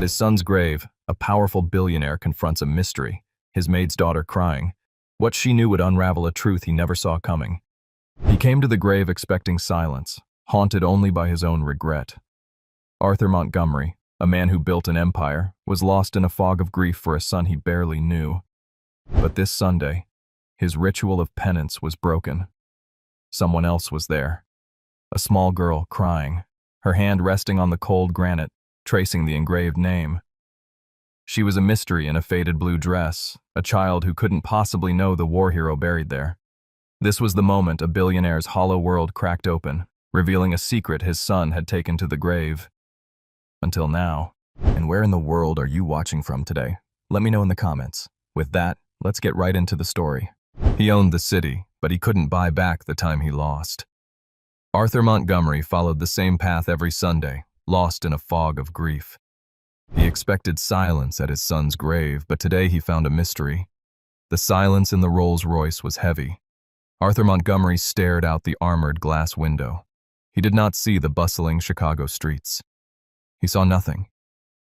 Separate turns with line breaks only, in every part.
his son's grave, a powerful billionaire confronts a mystery, his maid's daughter crying. What she knew would unravel a truth he never saw coming. He came to the grave expecting silence, haunted only by his own regret. Arthur Montgomery, a man who built an empire, was lost in a fog of grief for a son he barely knew. But this Sunday, his ritual of penance was broken. Someone else was there. A small girl crying, her hand resting on the cold granite, tracing the engraved name. She was a mystery in a faded blue dress, a child who couldn't possibly know the war hero buried there. This was the moment a billionaire's hollow world cracked open, revealing a secret his son had taken to the grave. Until now. And where in the world are you watching from today? Let me know in the comments. With that, let's get right into the story. He owned the city, but he couldn't buy back the time he lost. Arthur Montgomery followed the same path every Sunday, lost in a fog of grief. He expected silence at his son's grave, but today he found a mystery. The silence in the Rolls-Royce was heavy. Arthur Montgomery stared out the armored glass window. He did not see the bustling Chicago streets. He saw nothing.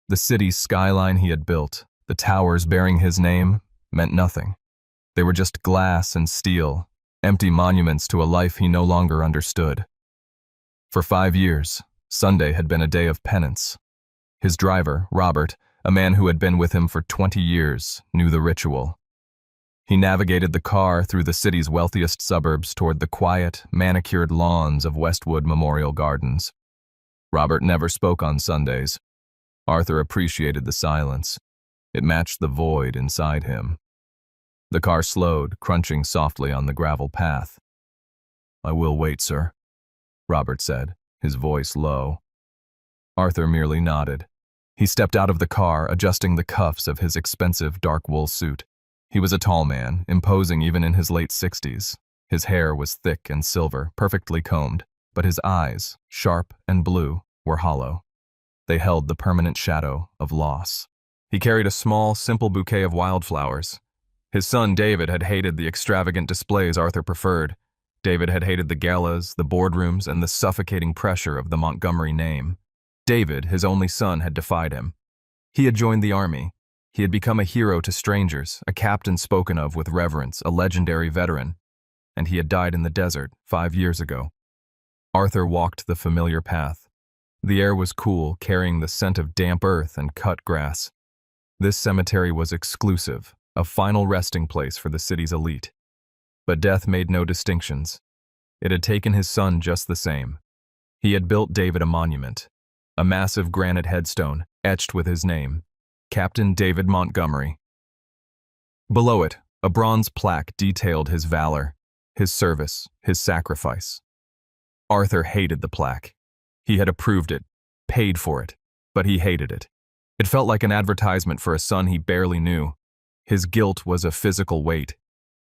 The city's skyline he had built, the towers bearing his name, meant nothing. They were just glass and steel, empty monuments to a life he no longer understood. For 5 years, Sunday had been a day of penance. His driver, Robert, a man who had been with him for 20 years, knew the ritual. He navigated the car through the city's wealthiest suburbs toward the quiet, manicured lawns of Westwood Memorial Gardens. Robert never spoke on Sundays. Arthur appreciated the silence. It matched the void inside him. The car slowed, crunching softly on the gravel path. "I will wait, sir," Robert said, his voice low. Arthur merely nodded. He stepped out of the car, adjusting the cuffs of his expensive dark wool suit. He was a tall man, imposing even in his late 60s. His hair was thick and silver, perfectly combed, but his eyes, sharp and blue, were hollow. They held the permanent shadow of loss. He carried a small, simple bouquet of wildflowers. His son David had hated the extravagant displays Arthur preferred. David had hated the galas, the boardrooms, and the suffocating pressure of the Montgomery name. David, his only son, had defied him. He had joined the army. He had become a hero to strangers, a captain spoken of with reverence, a legendary veteran. And he had died in the desert 5 years ago. Arthur walked the familiar path. The air was cool, carrying the scent of damp earth and cut grass. This cemetery was exclusive, a final resting place for the city's elite. But death made no distinctions. It had taken his son just the same. He had built David a monument, a massive granite headstone etched with his name, Captain David Montgomery. Below it, a bronze plaque detailed his valor, his service, his sacrifice. Arthur hated the plaque. He had approved it, paid for it, but he hated it. It felt like an advertisement for a son he barely knew. His guilt was a physical weight.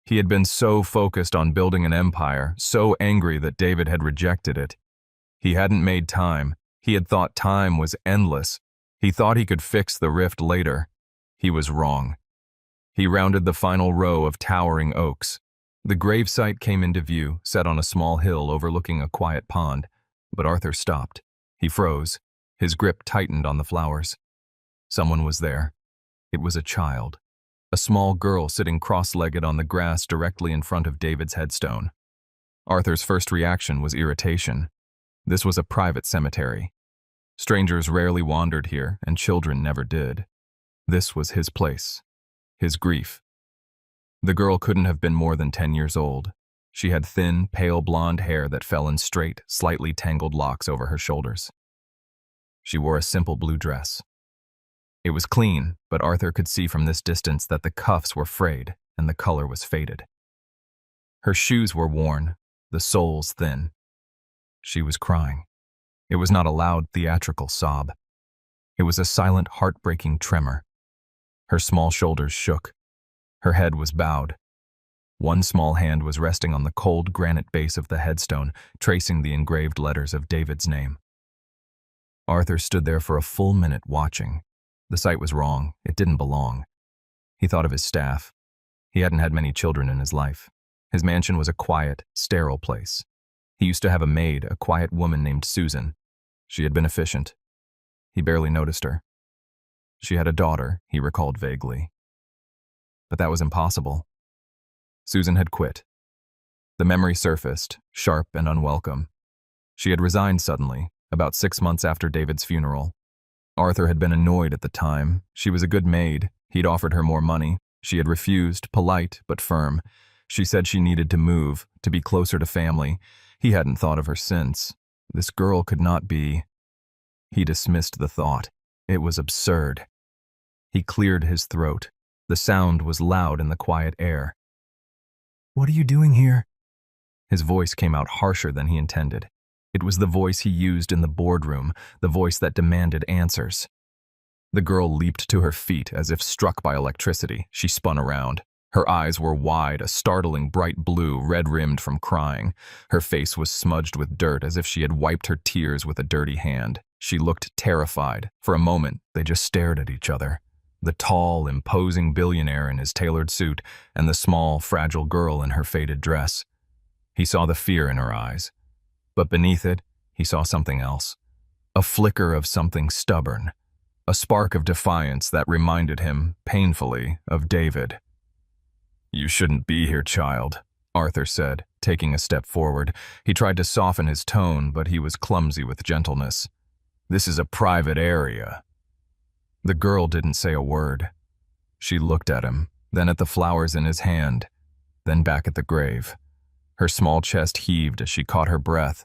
He had been so focused on building an empire, so angry that David had rejected it. He hadn't made time. He had thought time was endless. He thought he could fix the rift later. He was wrong. He rounded the final row of towering oaks. The gravesite came into view, set on a small hill overlooking a quiet pond, but Arthur stopped. He froze. His grip tightened on the flowers. Someone was there. It was a child. A small girl sitting cross-legged on the grass directly in front of David's headstone. Arthur's first reaction was irritation. This was a private cemetery. Strangers rarely wandered here, and children never did. This was his place, his grief. The girl couldn't have been more than 10 years old. She had thin, pale blonde hair that fell in straight, slightly tangled locks over her shoulders. She wore a simple blue dress. It was clean, but Arthur could see from this distance that the cuffs were frayed and the color was faded. Her shoes were worn, the soles thin. She was crying. It was not a loud, theatrical sob. It was a silent, heartbreaking tremor. Her small shoulders shook. Her head was bowed. One small hand was resting on the cold granite base of the headstone, tracing the engraved letters of David's name. Arthur stood there for a full minute watching. The sight was wrong. It didn't belong. He thought of his staff. He hadn't had many children in his life. His mansion was a quiet, sterile place. He used to have a maid, a quiet woman named Susan. She had been efficient. He barely noticed her. She had a daughter, he recalled vaguely. But that was impossible. Susan had quit. The memory surfaced, sharp and unwelcome. She had resigned suddenly, about 6 months after David's funeral. Arthur had been annoyed at the time. She was a good maid. He'd offered her more money. She had refused, polite but firm. She said she needed to move, to be closer to family. He hadn't thought of her since. This girl could not be. He dismissed the thought. It was absurd. He cleared his throat. The sound was loud in the quiet air. "What are you doing here?" His voice came out harsher than he intended. It was the voice he used in the boardroom, the voice that demanded answers. The girl leaped to her feet as if struck by electricity. She spun around. Her eyes were wide, a startling bright blue, red-rimmed from crying. Her face was smudged with dirt as if she had wiped her tears with a dirty hand. She looked terrified. For a moment, they just stared at each other. The tall, imposing billionaire in his tailored suit, and the small, fragile girl in her faded dress. He saw the fear in her eyes. But beneath it, he saw something else. A flicker of something stubborn. A spark of defiance that reminded him, painfully, of David. "You shouldn't be here, child," Arthur said, taking a step forward. He tried to soften his tone, but he was clumsy with gentleness. "This is a private area." The girl didn't say a word. She looked at him, then at the flowers in his hand, then back at the grave. Her small chest heaved as she caught her breath.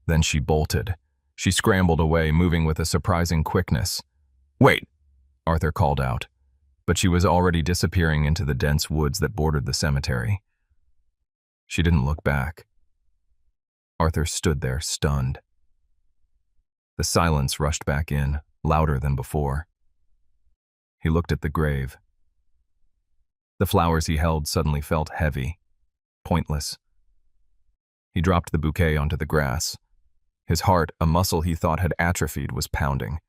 Then she bolted. She scrambled away, moving with a surprising quickness. "Wait!" Arthur called out. But she was already disappearing into the dense woods that bordered the cemetery. She didn't look back. Arthur stood there, stunned. The silence rushed back in, louder than before. He looked at the grave. The flowers he held suddenly felt heavy, pointless. He dropped the bouquet onto the grass. His heart, a muscle he thought had atrophied, was pounding.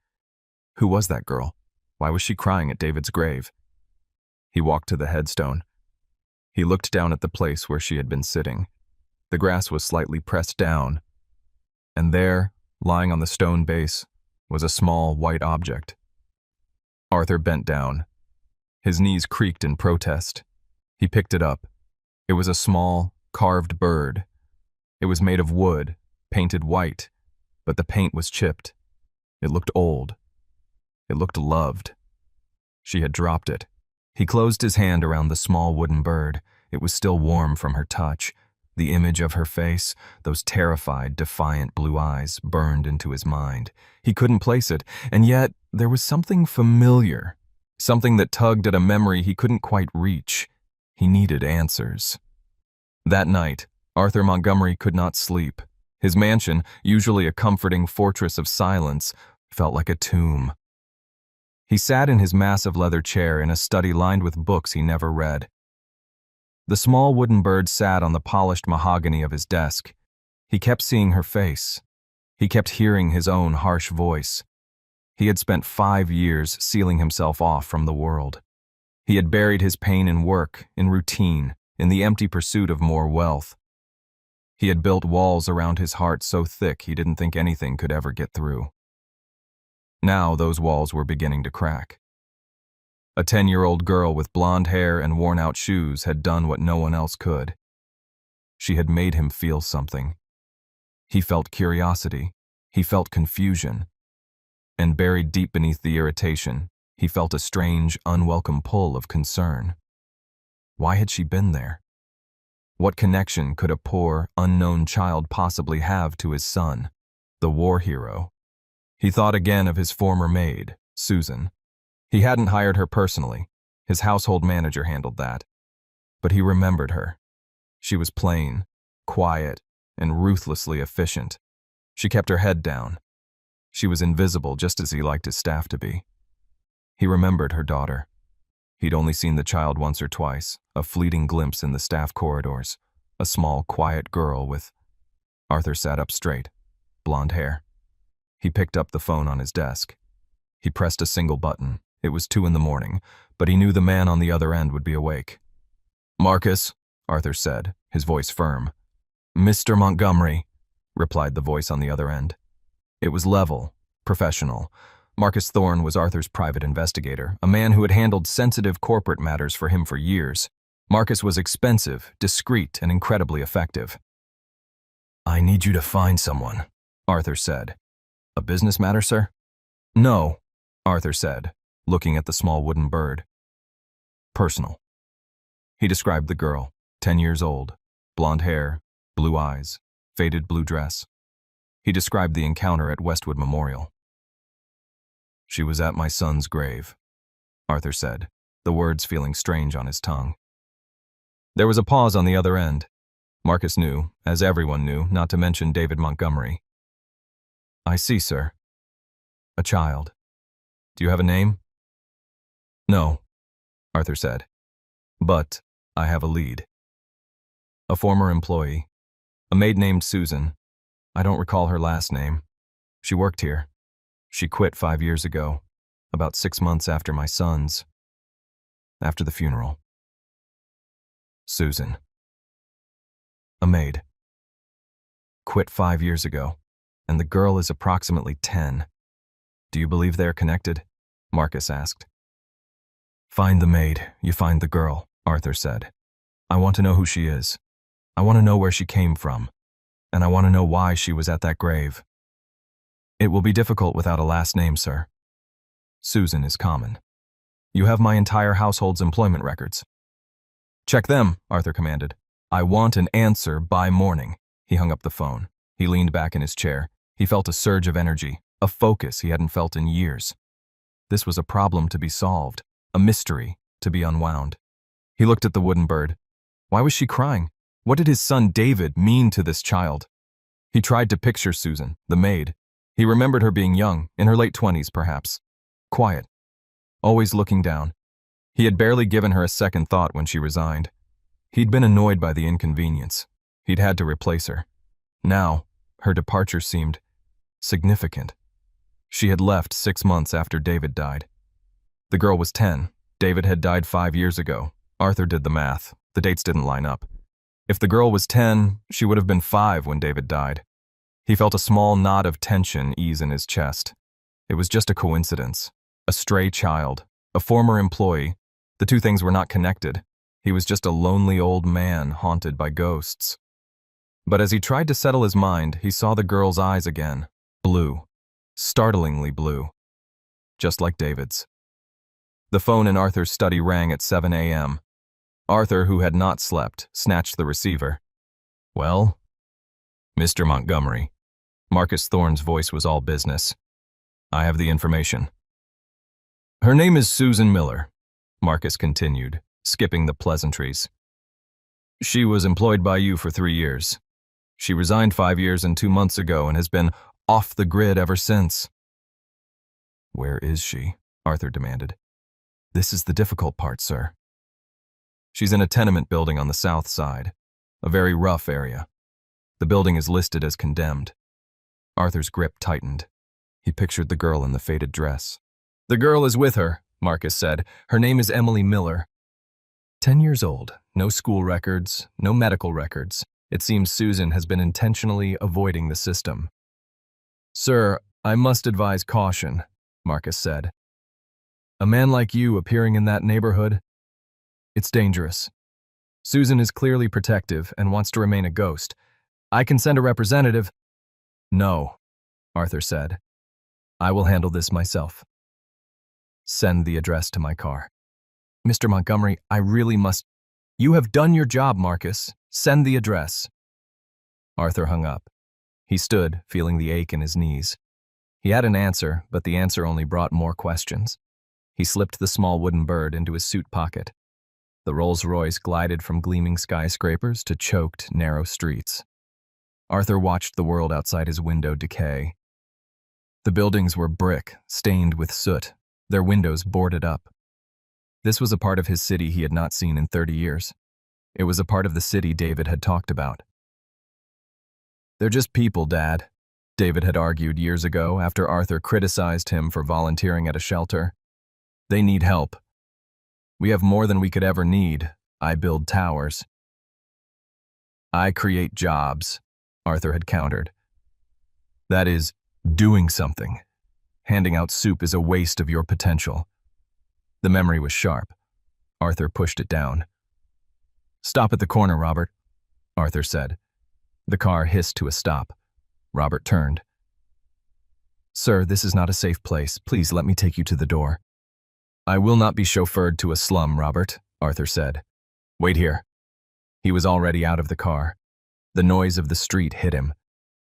Who was that girl? Why was she crying at David's grave? He walked to the headstone. He looked down at the place where she had been sitting. The grass was slightly pressed down, and there, lying on the stone base, was a small white object. Arthur bent down. His knees creaked in protest. He picked it up. It was a small, carved bird. It was made of wood, painted white, but the paint was chipped. It looked old. It looked loved. She had dropped it. He closed his hand around the small wooden bird. It was still warm from her touch. The image of her face, those terrified, defiant blue eyes, burned into his mind. He couldn't place it, and yet there was something familiar, something that tugged at a memory he couldn't quite reach. He needed answers. That night, Arthur Montgomery could not sleep. His mansion, usually a comforting fortress of silence, felt like a tomb. He sat in his massive leather chair in a study lined with books he never read. The small wooden bird sat on the polished mahogany of his desk. He kept seeing her face. He kept hearing his own harsh voice. He had spent 5 years sealing himself off from the world. He had buried his pain in work, in routine, in the empty pursuit of more wealth. He had built walls around his heart so thick he didn't think anything could ever get through. Now those walls were beginning to crack. A 10-year-old girl with blonde hair and worn-out shoes had done what no one else could. She had made him feel something. He felt curiosity. He felt confusion. And buried deep beneath the irritation, he felt a strange, unwelcome pull of concern. Why had she been there? What connection could a poor, unknown child possibly have to his son, the war hero? He thought again of his former maid, Susan. He hadn't hired her personally. His household manager handled that. But he remembered her. She was plain, quiet, and ruthlessly efficient. She kept her head down. She was invisible, just as he liked his staff to be. He remembered her daughter. He'd only seen the child once or twice, a fleeting glimpse in the staff corridors. A small, quiet girl with... Arthur sat up straight, blonde hair. He picked up the phone on his desk. He pressed a single button. It was 2 a.m, but he knew the man on the other end would be awake. "Marcus," Arthur said, his voice firm. "Mr. Montgomery," replied the voice on the other end. It was level, professional. Marcus Thorne was Arthur's private investigator, a man who had handled sensitive corporate matters for him for years. Marcus was expensive, discreet, and incredibly effective. "I need you to find someone," Arthur said. "A business matter, sir?" "No," Arthur said, looking at the small wooden bird. "Personal." He described the girl, 10 years old, blonde hair, blue eyes, faded blue dress. He described the encounter at Westwood Memorial. "She was at my son's grave," Arthur said, the words feeling strange on his tongue. There was a pause on the other end. Marcus knew, as everyone knew, not to mention David Montgomery. "I see, sir. A child. Do you have a name?" "No," Arthur said. "But I have a lead. A former employee. A maid named Susan. I don't recall her last name. She worked here. She quit 5 years ago, about 6 months after my son's. After the funeral. Susan. A maid. Quit 5 years ago, and the girl is approximately 10. Do you believe they're connected?" Marcus asked. "Find the maid, you find the girl," Arthur said. "I want to know who she is. I want to know where she came from. And I want to know why she was at that grave. It will be difficult without a last name, sir. Susan is common. You have my entire household's employment records." "Check them," Arthur commanded. "I want an answer by morning." He hung up the phone. He leaned back in his chair. He felt a surge of energy, a focus he hadn't felt in years. This was a problem to be solved, a mystery to be unwound. He looked at the wooden bird. Why was she crying? What did his son David mean to this child? He tried to picture Susan, the maid. He remembered her being young, in her late 20s perhaps. Quiet. Always looking down. He had barely given her a second thought when she resigned. He'd been annoyed by the inconvenience. He'd had to replace her. Now, her departure seemed significant. She had left 6 months after David died. The girl was 10. David had died 5 years ago. Arthur did the math. The dates didn't line up. If the girl was 10, she would have been 5 when David died. He felt a small knot of tension ease in his chest. It was just a coincidence. A stray child. A former employee. The two things were not connected. He was just a lonely old man haunted by ghosts. But as he tried to settle his mind, he saw the girl's eyes again. Blue. Startlingly blue. Just like David's. The phone in Arthur's study rang at 7 a.m. Arthur, who had not slept, snatched the receiver. "Well?" "Mr. Montgomery." Marcus Thorne's voice was all business. "I have the information." "Her name is Susan Miller," Marcus continued, skipping the pleasantries. "She was employed by you for 3 years. She resigned 5 years and 2 months ago and has been off the grid ever since." "Where is she?" Arthur demanded. "This is the difficult part, sir." "She's in a tenement building on the south side, a very rough area. The building is listed as condemned." Arthur's grip tightened. He pictured the girl in the faded dress. "The girl is with her," Marcus said. "Her name is Emily Miller. 10 years old, no school records, no medical records. It seems Susan has been intentionally avoiding the system." "Sir, I must advise caution," Marcus said. "A man like you appearing in that neighborhood, it's dangerous. Susan is clearly protective and wants to remain a ghost. I can send a representative." "No," Arthur said. "I will handle this myself. Send the address to my car." "Mr. Montgomery, I really must—" "You have done your job, Marcus. Send the address." Arthur hung up. He stood, feeling the ache in his knees. He had an answer, but the answer only brought more questions. He slipped the small wooden bird into his suit pocket. The Rolls-Royce glided from gleaming skyscrapers to choked, narrow streets. Arthur watched the world outside his window decay. The buildings were brick, stained with soot, their windows boarded up. This was a part of his city he had not seen in 30 years. It was a part of the city David had talked about. "They're just people, Dad," David had argued years ago after Arthur criticized him for volunteering at a shelter. "They need help. We have more than we could ever need. I build towers." "I create jobs," Arthur had countered. "That is, doing something. Handing out soup is a waste of your potential. The memory was sharp. Arthur pushed it down. Stop at the corner, Robert, Arthur said. The car hissed to a stop. Robert turned. Sir, this is not a safe place. Please let me take you to the door. I will not be chauffeured to a slum, Robert, Arthur said. Wait here. He was already out of the car. The noise of the street hit him.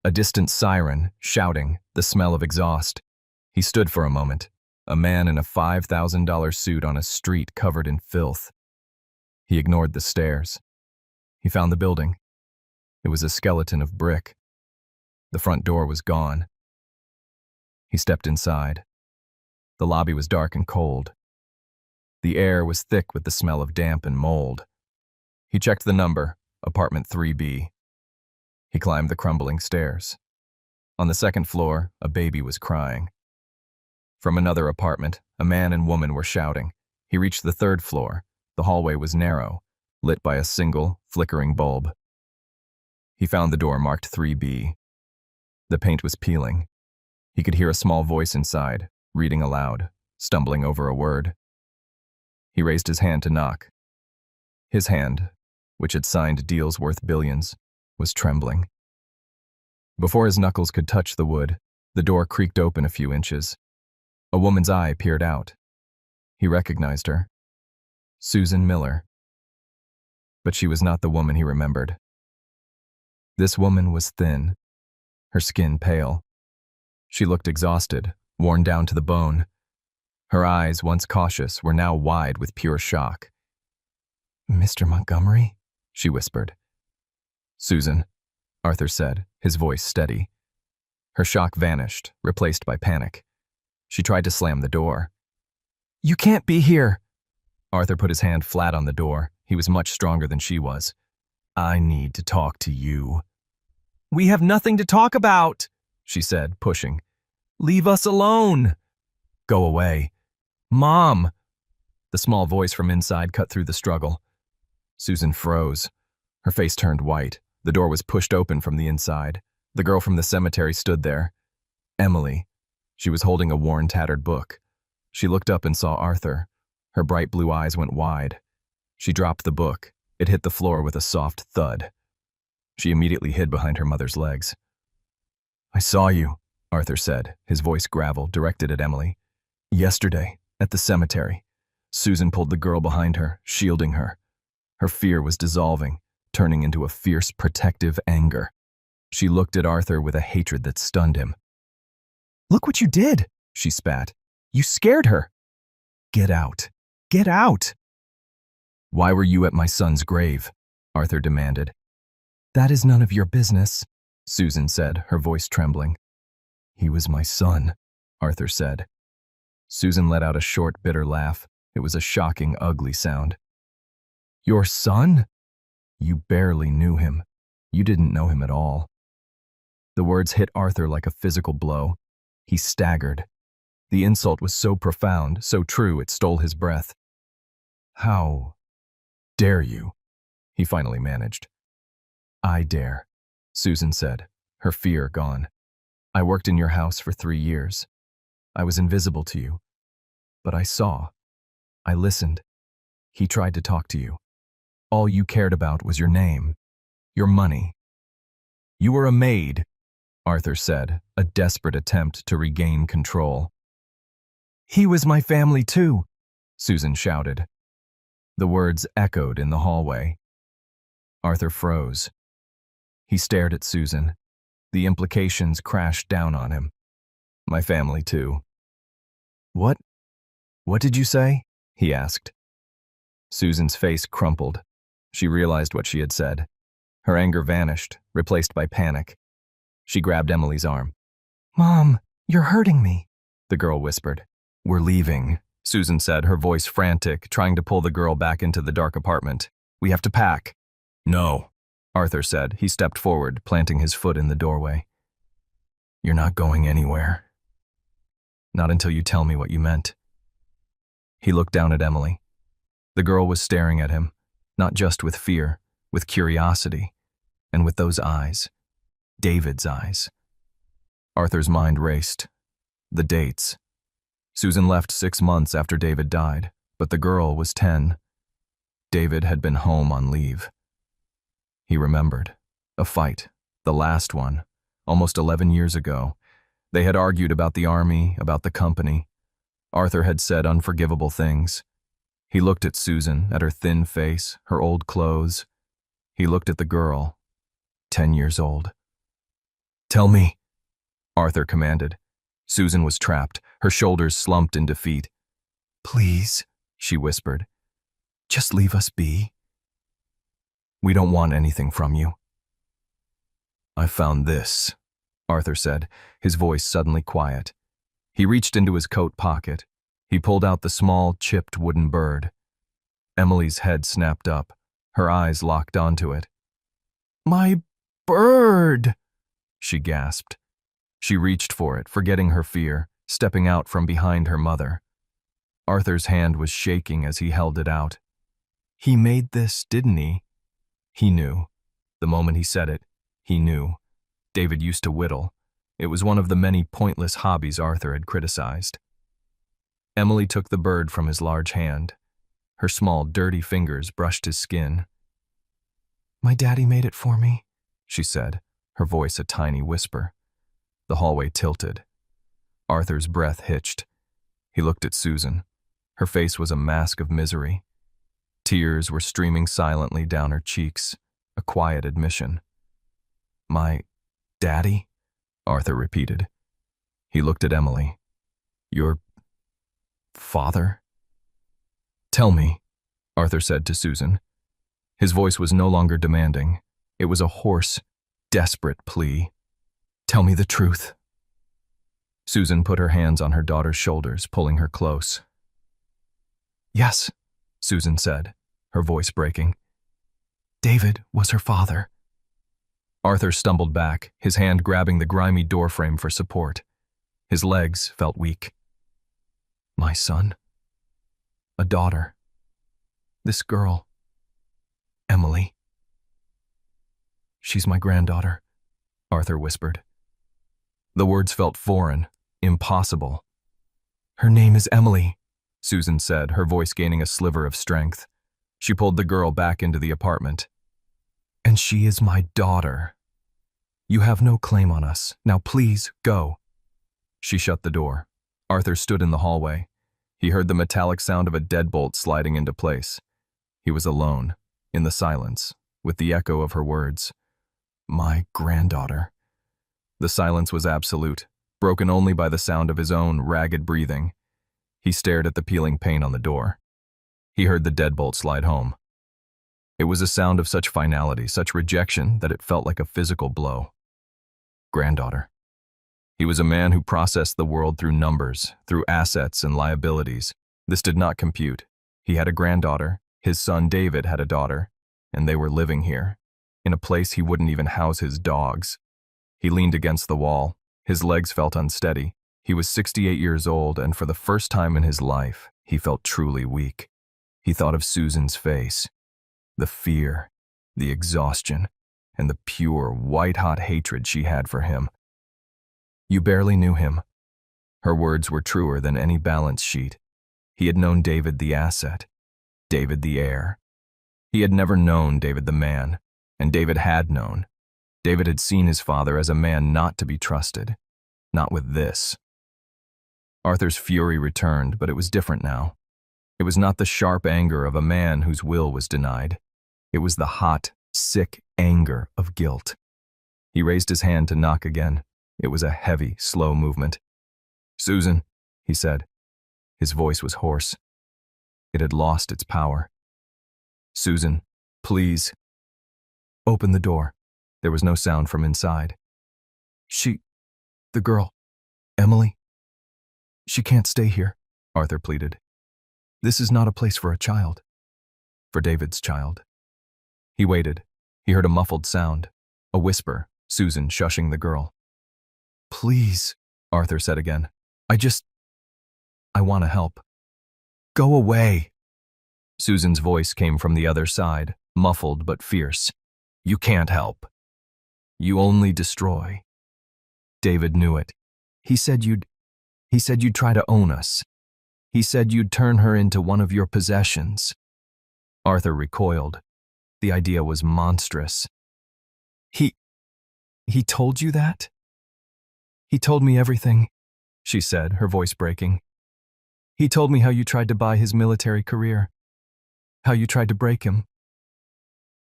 A distant siren, shouting, the smell of exhaust. He stood for a moment, a man in a $5,000 suit on a street covered in filth. He ignored the stairs. He found the building. It was a skeleton of brick. The front door was gone. He stepped inside. The lobby was dark and cold. The air was thick with the smell of damp and mold. He checked the number, apartment 3B. He climbed the crumbling stairs. On the second floor, a baby was crying. From another apartment, a man and woman were shouting. He reached the third floor. The hallway was narrow, lit by a single, flickering bulb. He found the door marked 3B. The paint was peeling. He could hear a small voice inside, reading aloud, stumbling over a word. He raised his hand to knock. His hand, which had signed deals worth billions, was trembling. Before his knuckles could touch the wood, the door creaked open a few inches. A woman's eye peered out. He recognized her. Susan Miller. But she was not the woman he remembered. This woman was thin, her skin pale. She looked exhausted, worn down to the bone. Her eyes, once cautious, were now wide with pure shock. Mr. Montgomery? She whispered. Susan, Arthur said, his voice steady. Her shock vanished, replaced by panic. She tried to slam the door. You can't be here! Arthur put his hand flat on the door. He was much stronger than she was. I need to talk to you. We have nothing to talk about, she said, pushing. Leave us alone. Go away. Mom! The small voice from inside cut through the struggle. Susan froze. Her face turned white. The door was pushed open from the inside. The girl from the cemetery stood there. Emily. She was holding a worn, tattered book. She looked up and saw Arthur. Her bright blue eyes went wide. She dropped the book. It hit the floor with a soft thud. She immediately hid behind her mother's legs. I saw you, Arthur said, his voice gravel, directed at Emily. Yesterday, at the cemetery. Susan pulled the girl behind her, shielding her. Her fear was dissolving, turning into a fierce, protective anger. She looked at Arthur with a hatred that stunned him. Look what you did, she spat. You scared her. Get out. Get out. Why were you at my son's grave? Arthur demanded. That is none of your business, Susan said, her voice trembling. He was my son, Arthur said. Susan let out a short, bitter laugh. It was a shocking, ugly sound. Your son? You barely knew him. You didn't know him at all. The words hit Arthur like a physical blow. He staggered. The insult was so profound, so true, it stole his breath. How dare you? He finally managed. I dare, Susan said, her fear gone. I worked in your house for 3 years. I was invisible to you. But I saw. I listened. He tried to talk to you. All you cared about was your name, your money. You were a maid, Arthur said, a desperate attempt to regain control. He was my family too, Susan shouted. The words echoed in the hallway. Arthur froze. He stared at Susan. The implications crashed down on him. My family too. What did you say? He asked. Susan's face crumpled. She realized what she had said. Her anger vanished, replaced by panic. She grabbed Emily's arm. Mom, you're hurting me, the girl whispered. We're leaving, Susan said, her voice frantic, trying to pull the girl back into the dark apartment. We have to pack. No, Arthur said. He stepped forward, planting his foot in the doorway. You're not going anywhere. Not until you tell me what you meant. He looked down at Emily. The girl was staring at him, not just with fear, with curiosity, and with those eyes. David's eyes. Arthur's mind raced. The dates. Susan left 6 months after David died, but the girl was 10. David had been home on leave. He remembered. A fight, the last one, almost 11 years ago. They had argued about the army, about the company. Arthur had said unforgivable things. He looked at Susan, at her thin face, her old clothes. He looked at the girl, 10 years old. "Tell me," Arthur commanded. Susan was trapped, her shoulders slumped in defeat. "Please," she whispered, "just leave us be. We don't want anything from you." "I found this," Arthur said, his voice suddenly quiet. He reached into his coat pocket. He pulled out the small, chipped wooden bird. Emily's head snapped up. Her eyes locked onto it. "My bird!" she gasped. She reached for it, forgetting her fear, stepping out from behind her mother. Arthur's hand was shaking as he held it out. "He made this, didn't he?" He knew. The moment he said it, he knew. David used to whittle. It was one of the many pointless hobbies Arthur had criticized. Emily took the bird from his large hand. Her small, dirty fingers brushed his skin. "My daddy made it for me," she said, her voice a tiny whisper. The hallway tilted. Arthur's breath hitched. He looked at Susan. Her face was a mask of misery. Tears were streaming silently down her cheeks, a quiet admission. "My daddy?" Arthur repeated. He looked at Emily. "Your father?" "Tell me," Arthur said to Susan. His voice was no longer demanding. It was a hoarse, desperate plea. "Tell me the truth." Susan put her hands on her daughter's shoulders, pulling her close. "Yes," Susan said, her voice breaking. "David was her father." Arthur stumbled back, his hand grabbing the grimy doorframe for support. His legs felt weak. "My son. A daughter. This girl. Emily. She's my granddaughter," Arthur whispered. The words felt foreign, impossible. "Her name is Emily," Susan said, her voice gaining a sliver of strength. She pulled the girl back into the apartment. "And she is my daughter. You have no claim on us. Now please, go." She shut the door. Arthur stood in the hallway. He heard the metallic sound of a deadbolt sliding into place. He was alone, in the silence, with the echo of her words. "My granddaughter." The silence was absolute, broken only by the sound of his own ragged breathing. He stared at the peeling paint on the door. He heard the deadbolt slide home. It was a sound of such finality, such rejection, that it felt like a physical blow. Granddaughter. He was a man who processed the world through numbers, through assets and liabilities. This did not compute. He had a granddaughter, his son David had a daughter, and they were living here, in a place he wouldn't even house his dogs. He leaned against the wall. His legs felt unsteady. He was 68 years old, and for the first time in his life, he felt truly weak. He thought of Susan's face, the fear, the exhaustion, and the pure, white-hot hatred she had for him. "You barely knew him." Her words were truer than any balance sheet. He had known David the asset, David the heir. He had never known David the man, and David had known. David had seen his father as a man not to be trusted, not with this. Arthur's fury returned, but it was different now. It was not the sharp anger of a man whose will was denied. It was the hot, sick anger of guilt. He raised his hand to knock again. It was a heavy, slow movement. "Susan," he said. His voice was hoarse. It had lost its power. "Susan, please." "Open the door." There was no sound from inside. The girl, Emily. She can't stay here," Arthur pleaded. "This is not a place for a child. For David's child." He waited. He heard a muffled sound, a whisper, Susan shushing the girl. "Please," Arthur said again. I want to help." "Go away." Susan's voice came from the other side, muffled but fierce. "You can't help. You only destroy." David knew it. He said He said you'd try to own us. He said you'd turn her into one of your possessions. Arthur recoiled. The idea was monstrous. He told you that? He told me everything, she said, her voice breaking. He told me how you tried to buy his military career, how you tried to break him.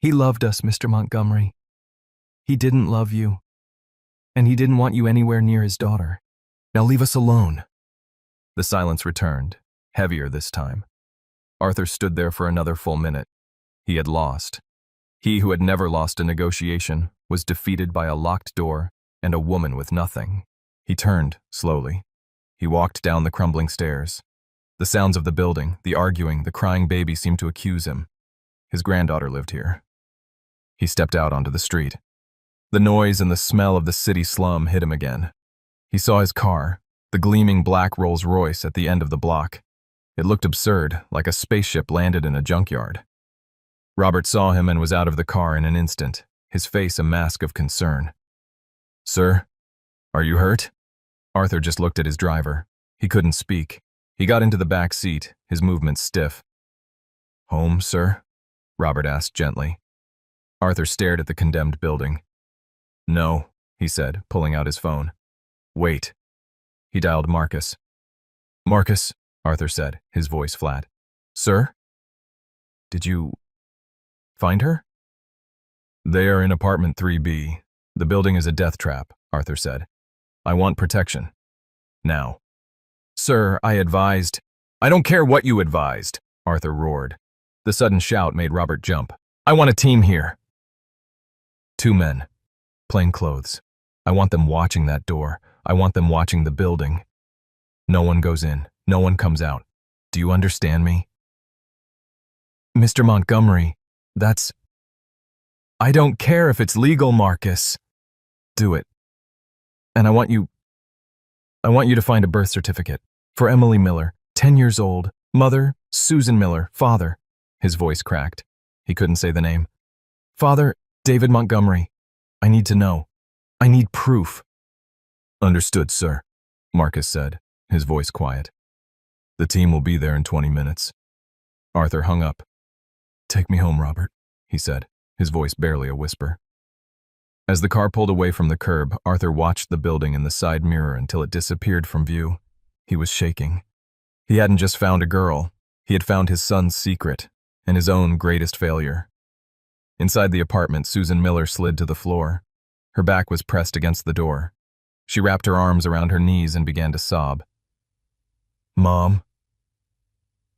He loved us, Mr. Montgomery. He didn't love you, and he didn't want you anywhere near his daughter. Now leave us alone. The silence returned, heavier this time. Arthur stood there for another full minute. He had lost. He who had never lost a negotiation was defeated by a locked door and a woman with nothing. He turned, slowly. He walked down the crumbling stairs. The sounds of the building, the arguing, the crying baby seemed to accuse him. His granddaughter lived here. He stepped out onto the street. The noise and the smell of the city slum hit him again. He saw his car, the gleaming black Rolls-Royce at the end of the block. It looked absurd, like a spaceship landed in a junkyard. Robert saw him and was out of the car in an instant, his face a mask of concern. "Sir, are you hurt?" Arthur just looked at his driver. He couldn't speak. He got into the back seat, his movements stiff. "Home, sir?" Robert asked gently. Arthur stared at the condemned building. "No," he said, pulling out his phone. "Wait." He dialed Marcus. "Marcus," Arthur said, his voice flat. "Sir? Did you find her?" "They are in apartment 3B. The building is a death trap," Arthur said. "I want protection. Now." "Sir, I advised—" "I don't care what you advised," Arthur roared. The sudden shout made Robert jump. "I want a team here." 2 men. Plain clothes. I want them watching that door. I want them watching the building. No one goes in. No one comes out. Do you understand me? "Mr. Montgomery, that's—" "I don't care if it's legal, Marcus." "Do it. And I want you to find a birth certificate for Emily Miller, 10 years old, mother, Susan Miller, father." His voice cracked. He couldn't say the name. "Father, David Montgomery. I need to know. I need proof." "Understood, sir," Marcus said, his voice quiet. "The team will be there in 20 minutes. Arthur hung up. "Take me home, Robert," he said, his voice barely a whisper. As the car pulled away from the curb, Arthur watched the building in the side mirror until it disappeared from view. He was shaking. He hadn't just found a girl. He had found his son's secret and his own greatest failure. Inside the apartment, Susan Miller slid to the floor. Her back was pressed against the door. She wrapped her arms around her knees and began to sob. "Mom."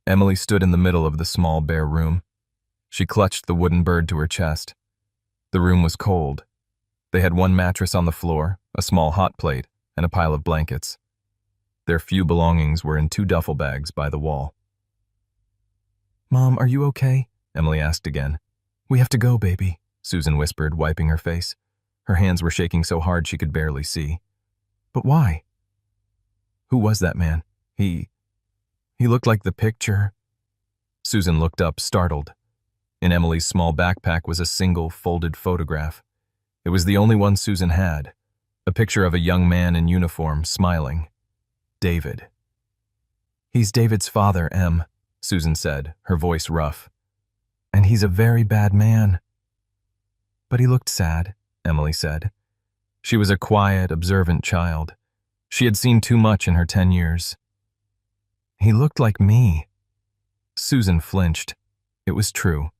Emily stood in the middle of the small, bare room. She clutched the wooden bird to her chest. The room was cold. They had one mattress on the floor, a small hot plate, and a pile of blankets. Their few belongings were in 2 duffel bags by the wall. "Mom, are you okay?" Emily asked again. "We have to go, baby," Susan whispered, wiping her face. Her hands were shaking so hard she could barely see. "But why?" "Who was that man? He looked like the picture." Susan looked up, startled. In Emily's small backpack was a single, folded photograph. It was the only one Susan had, a picture of a young man in uniform, smiling. David. "He's David's father, Em," Susan said, her voice rough. "And he's a very bad man." "But he looked sad," Emily said. She was a quiet, observant child. She had seen too much in her 10 years. "He looked like me." Susan flinched. It was true.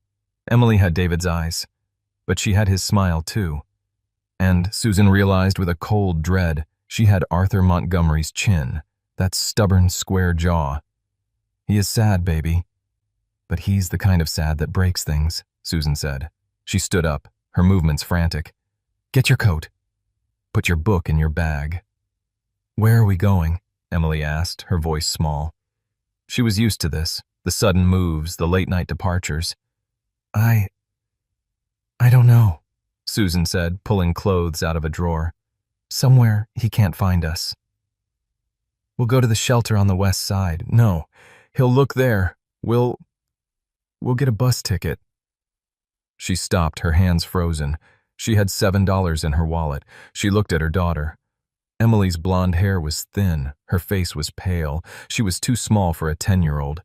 Emily had David's eyes, but she had his smile too. And Susan realized with a cold dread she had Arthur Montgomery's chin, that stubborn square jaw. "He is sad, baby. But he's the kind of sad that breaks things," Susan said. She stood up, her movements frantic. "Get your coat. Put your book in your bag." "Where are we going?" Emily asked, her voice small. She was used to this, the sudden moves, the late-night departures. I don't know," Susan said, pulling clothes out of a drawer. "Somewhere he can't find us." "We'll go to the shelter on the west side." "No, he'll look there. We'll get a bus ticket." She stopped, her hands frozen. She had $7 in her wallet. She looked at her daughter. Emily's blonde hair was thin, her face was pale, she was too small for a 10-year-old.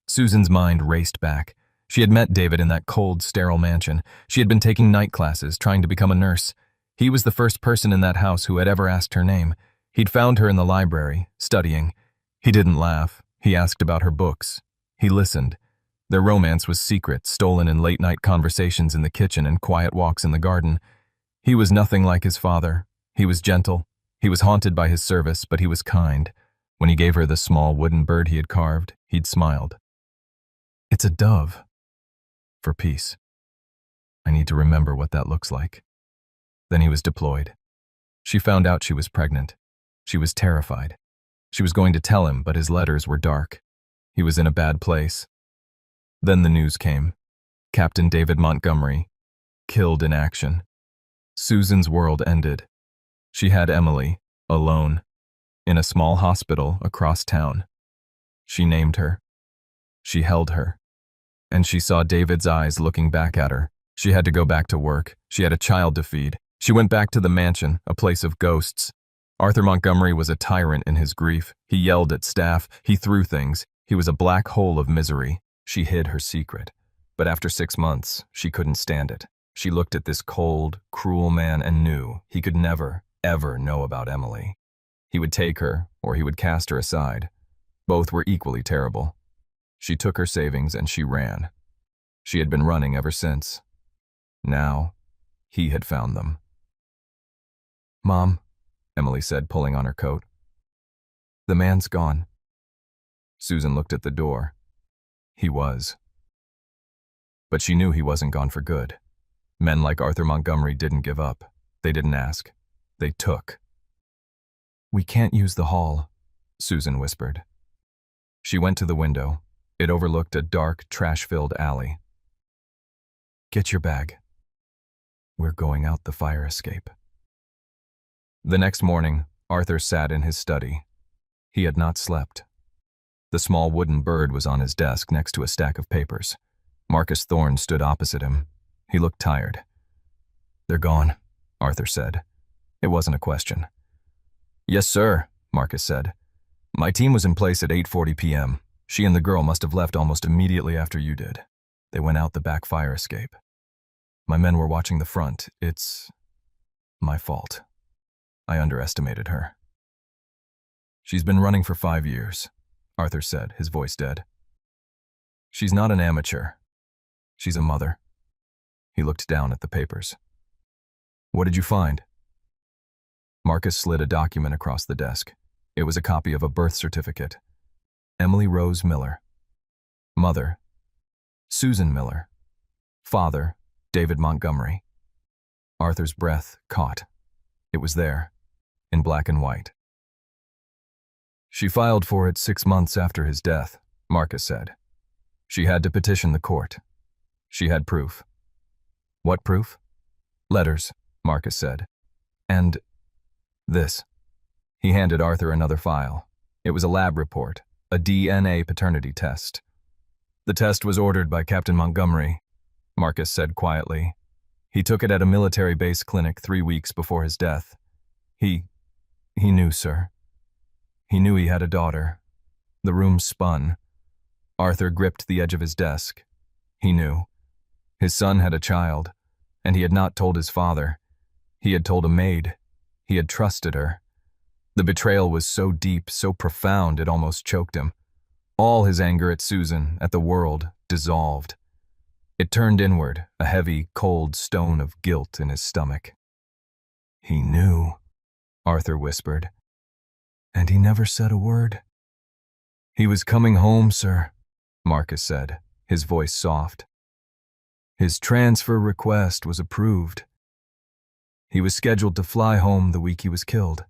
Susan's mind raced back. She had met David in that cold, sterile mansion. She had been taking night classes, trying to become a nurse. He was the first person in that house who had ever asked her name. He'd found her in the library, studying. He didn't laugh. He asked about her books. He listened. Their romance was secret, stolen in late-night conversations in the kitchen and quiet walks in the garden. He was nothing like his father. He was gentle. He was haunted by his service, but he was kind. When he gave her the small wooden bird he had carved, he'd smiled. "It's a dove. For peace. I need to remember what that looks like." Then he was deployed. She found out she was pregnant. She was terrified. She was going to tell him, but his letters were dark. He was in a bad place. Then the news came. Captain David Montgomery, killed in action. Susan's world ended. She had Emily, alone, in a small hospital across town. She named her. She held her. And she saw David's eyes looking back at her. She had to go back to work. She had a child to feed. She went back to the mansion, a place of ghosts. Arthur Montgomery was a tyrant in his grief. He yelled at staff. He threw things. He was a black hole of misery. She hid her secret. But after 6 months, she couldn't stand it. She looked at this cold, cruel man and knew he could never, ever know about Emily. He would take her, or he would cast her aside. Both were equally terrible. She took her savings and she ran. She had been running ever since. Now, he had found them. "Mom," Emily said, pulling on her coat. "The man's gone." Susan looked at the door. He was. But she knew he wasn't gone for good. Men like Arthur Montgomery didn't give up. They didn't ask. They took. "We can't use the hall," Susan whispered. She went to the window. It overlooked a dark, trash-filled alley. "Get your bag. We're going out the fire escape." The next morning, Arthur sat in his study. He had not slept. The small wooden bird was on his desk next to a stack of papers. Marcus Thorne stood opposite him. He looked tired. "They're gone," Arthur said. It wasn't a question. "Yes, sir," Marcus said. "My team was in place at 8:40 p.m. She and the girl must have left almost immediately after you did. They went out the back fire escape. My men were watching the front. It's my fault. I underestimated her." "She's been running for 5 years," Arthur said, his voice dead. "She's not an amateur. She's a mother." He looked down at the papers. "What did you find?" Marcus slid a document across the desk. It was a copy of a birth certificate. Emily Rose Miller. Mother, Susan Miller. Father, David Montgomery. Arthur's breath caught. It was there, in black and white. "She filed for it 6 months after his death," Marcus said. "She had to petition the court. She had proof." "What proof?" "Letters," Marcus said. "And this." He handed Arthur another file. It was a lab report, a DNA paternity test. "The test was ordered by Captain Montgomery," Marcus said quietly. "He took it at a military base clinic 3 weeks before his death. He knew, sir. He knew he had a daughter." The room spun. Arthur gripped the edge of his desk. He knew. His son had a child, and he had not told his father. He had told a maid. He had trusted her. The betrayal was so deep, so profound, it almost choked him. All his anger at Susan, at the world, dissolved. It turned inward, a heavy, cold stone of guilt in his stomach. "He knew," Arthur whispered. "And he never said a word." "He was coming home, sir," Marcus said, his voice soft. "His transfer request was approved. He was scheduled to fly home the week he was killed.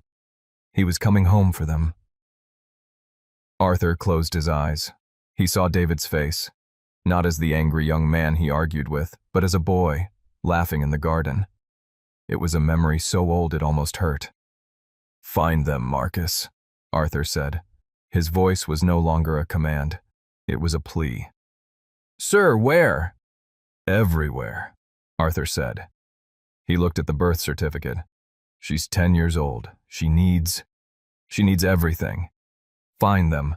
He was coming home for them." Arthur closed his eyes. He saw David's face, not as the angry young man he argued with, but as a boy, laughing in the garden. It was a memory so old it almost hurt. "Find them, Marcus," Arthur said. His voice was no longer a command. It was a plea. "Sir, where?" "Everywhere," Arthur said. He looked at the birth certificate. She's 10 years old. She needs everything. Find them.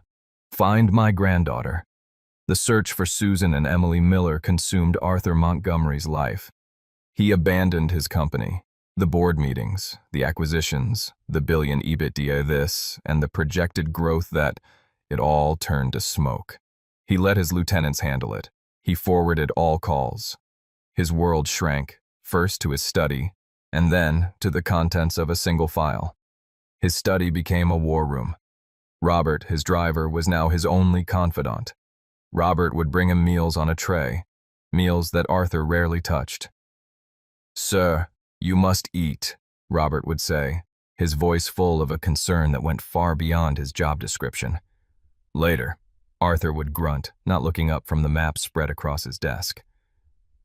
Find my granddaughter. The search for Susan and Emily Miller consumed Arthur Montgomery's life. He abandoned his company, the board meetings, the acquisitions, the billion EBITDA this, and the projected growth that it all turned to smoke. He let his lieutenants handle it. He forwarded all calls. His world shrank, first to his study, and then to the contents of a single file. His study became a war room. Robert, his driver, was now his only confidant. Robert would bring him meals on a tray, meals that Arthur rarely touched. "Sir, you must eat," Robert would say, his voice full of a concern that went far beyond his job description. Later, Arthur would grunt, not looking up from the map spread across his desk.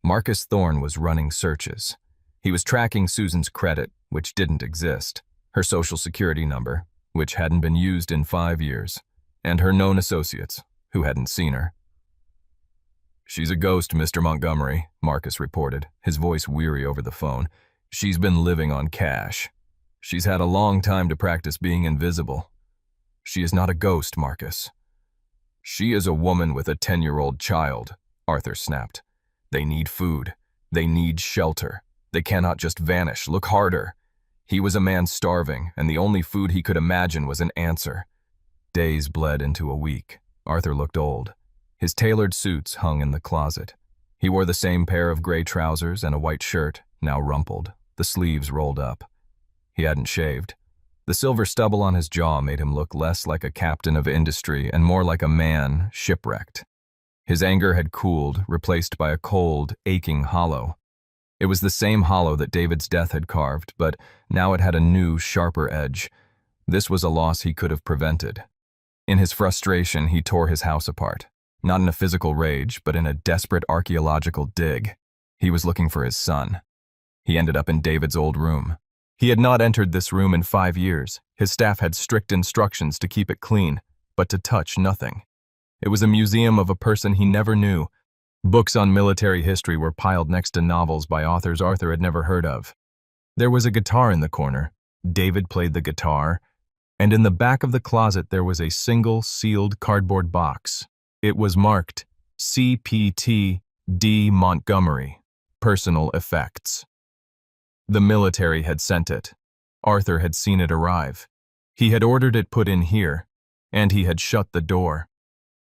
Marcus Thorne was running searches. He was tracking Susan's credit, which didn't exist, her social security number, which hadn't been used in 5 years, and her known associates, who hadn't seen her. "She's a ghost, Mr. Montgomery," Marcus reported, his voice weary over the phone. "She's been living on cash. She's had a long time to practice being invisible. She is not a ghost, Marcus." "She is a woman with a 10-year-old child," Arthur snapped. "They need food. They need shelter. They cannot just vanish. Look harder." He was a man starving, and the only food he could imagine was an answer. Days bled into a week. Arthur looked old. His tailored suits hung in the closet. He wore the same pair of gray trousers and a white shirt, now rumpled, the sleeves rolled up. He hadn't shaved. The silver stubble on his jaw made him look less like a captain of industry and more like a man shipwrecked. His anger had cooled, replaced by a cold, aching hollow. It was the same hollow that David's death had carved, but now it had a new, sharper edge. This was a loss he could have prevented. In his frustration, he tore his house apart. Not in a physical rage, but in a desperate archaeological dig. He was looking for his son. He ended up in David's old room. He had not entered this room in 5 years. His staff had strict instructions to keep it clean, but to touch nothing. It was a museum of a person he never knew. Books on military history were piled next to novels by authors Arthur had never heard of. There was a guitar in the corner. David played the guitar. And in the back of the closet there was a single sealed cardboard box. It was marked CPT D. Montgomery, Personal Effects. The military had sent it. Arthur had seen it arrive. He had ordered it put in here, and he had shut the door.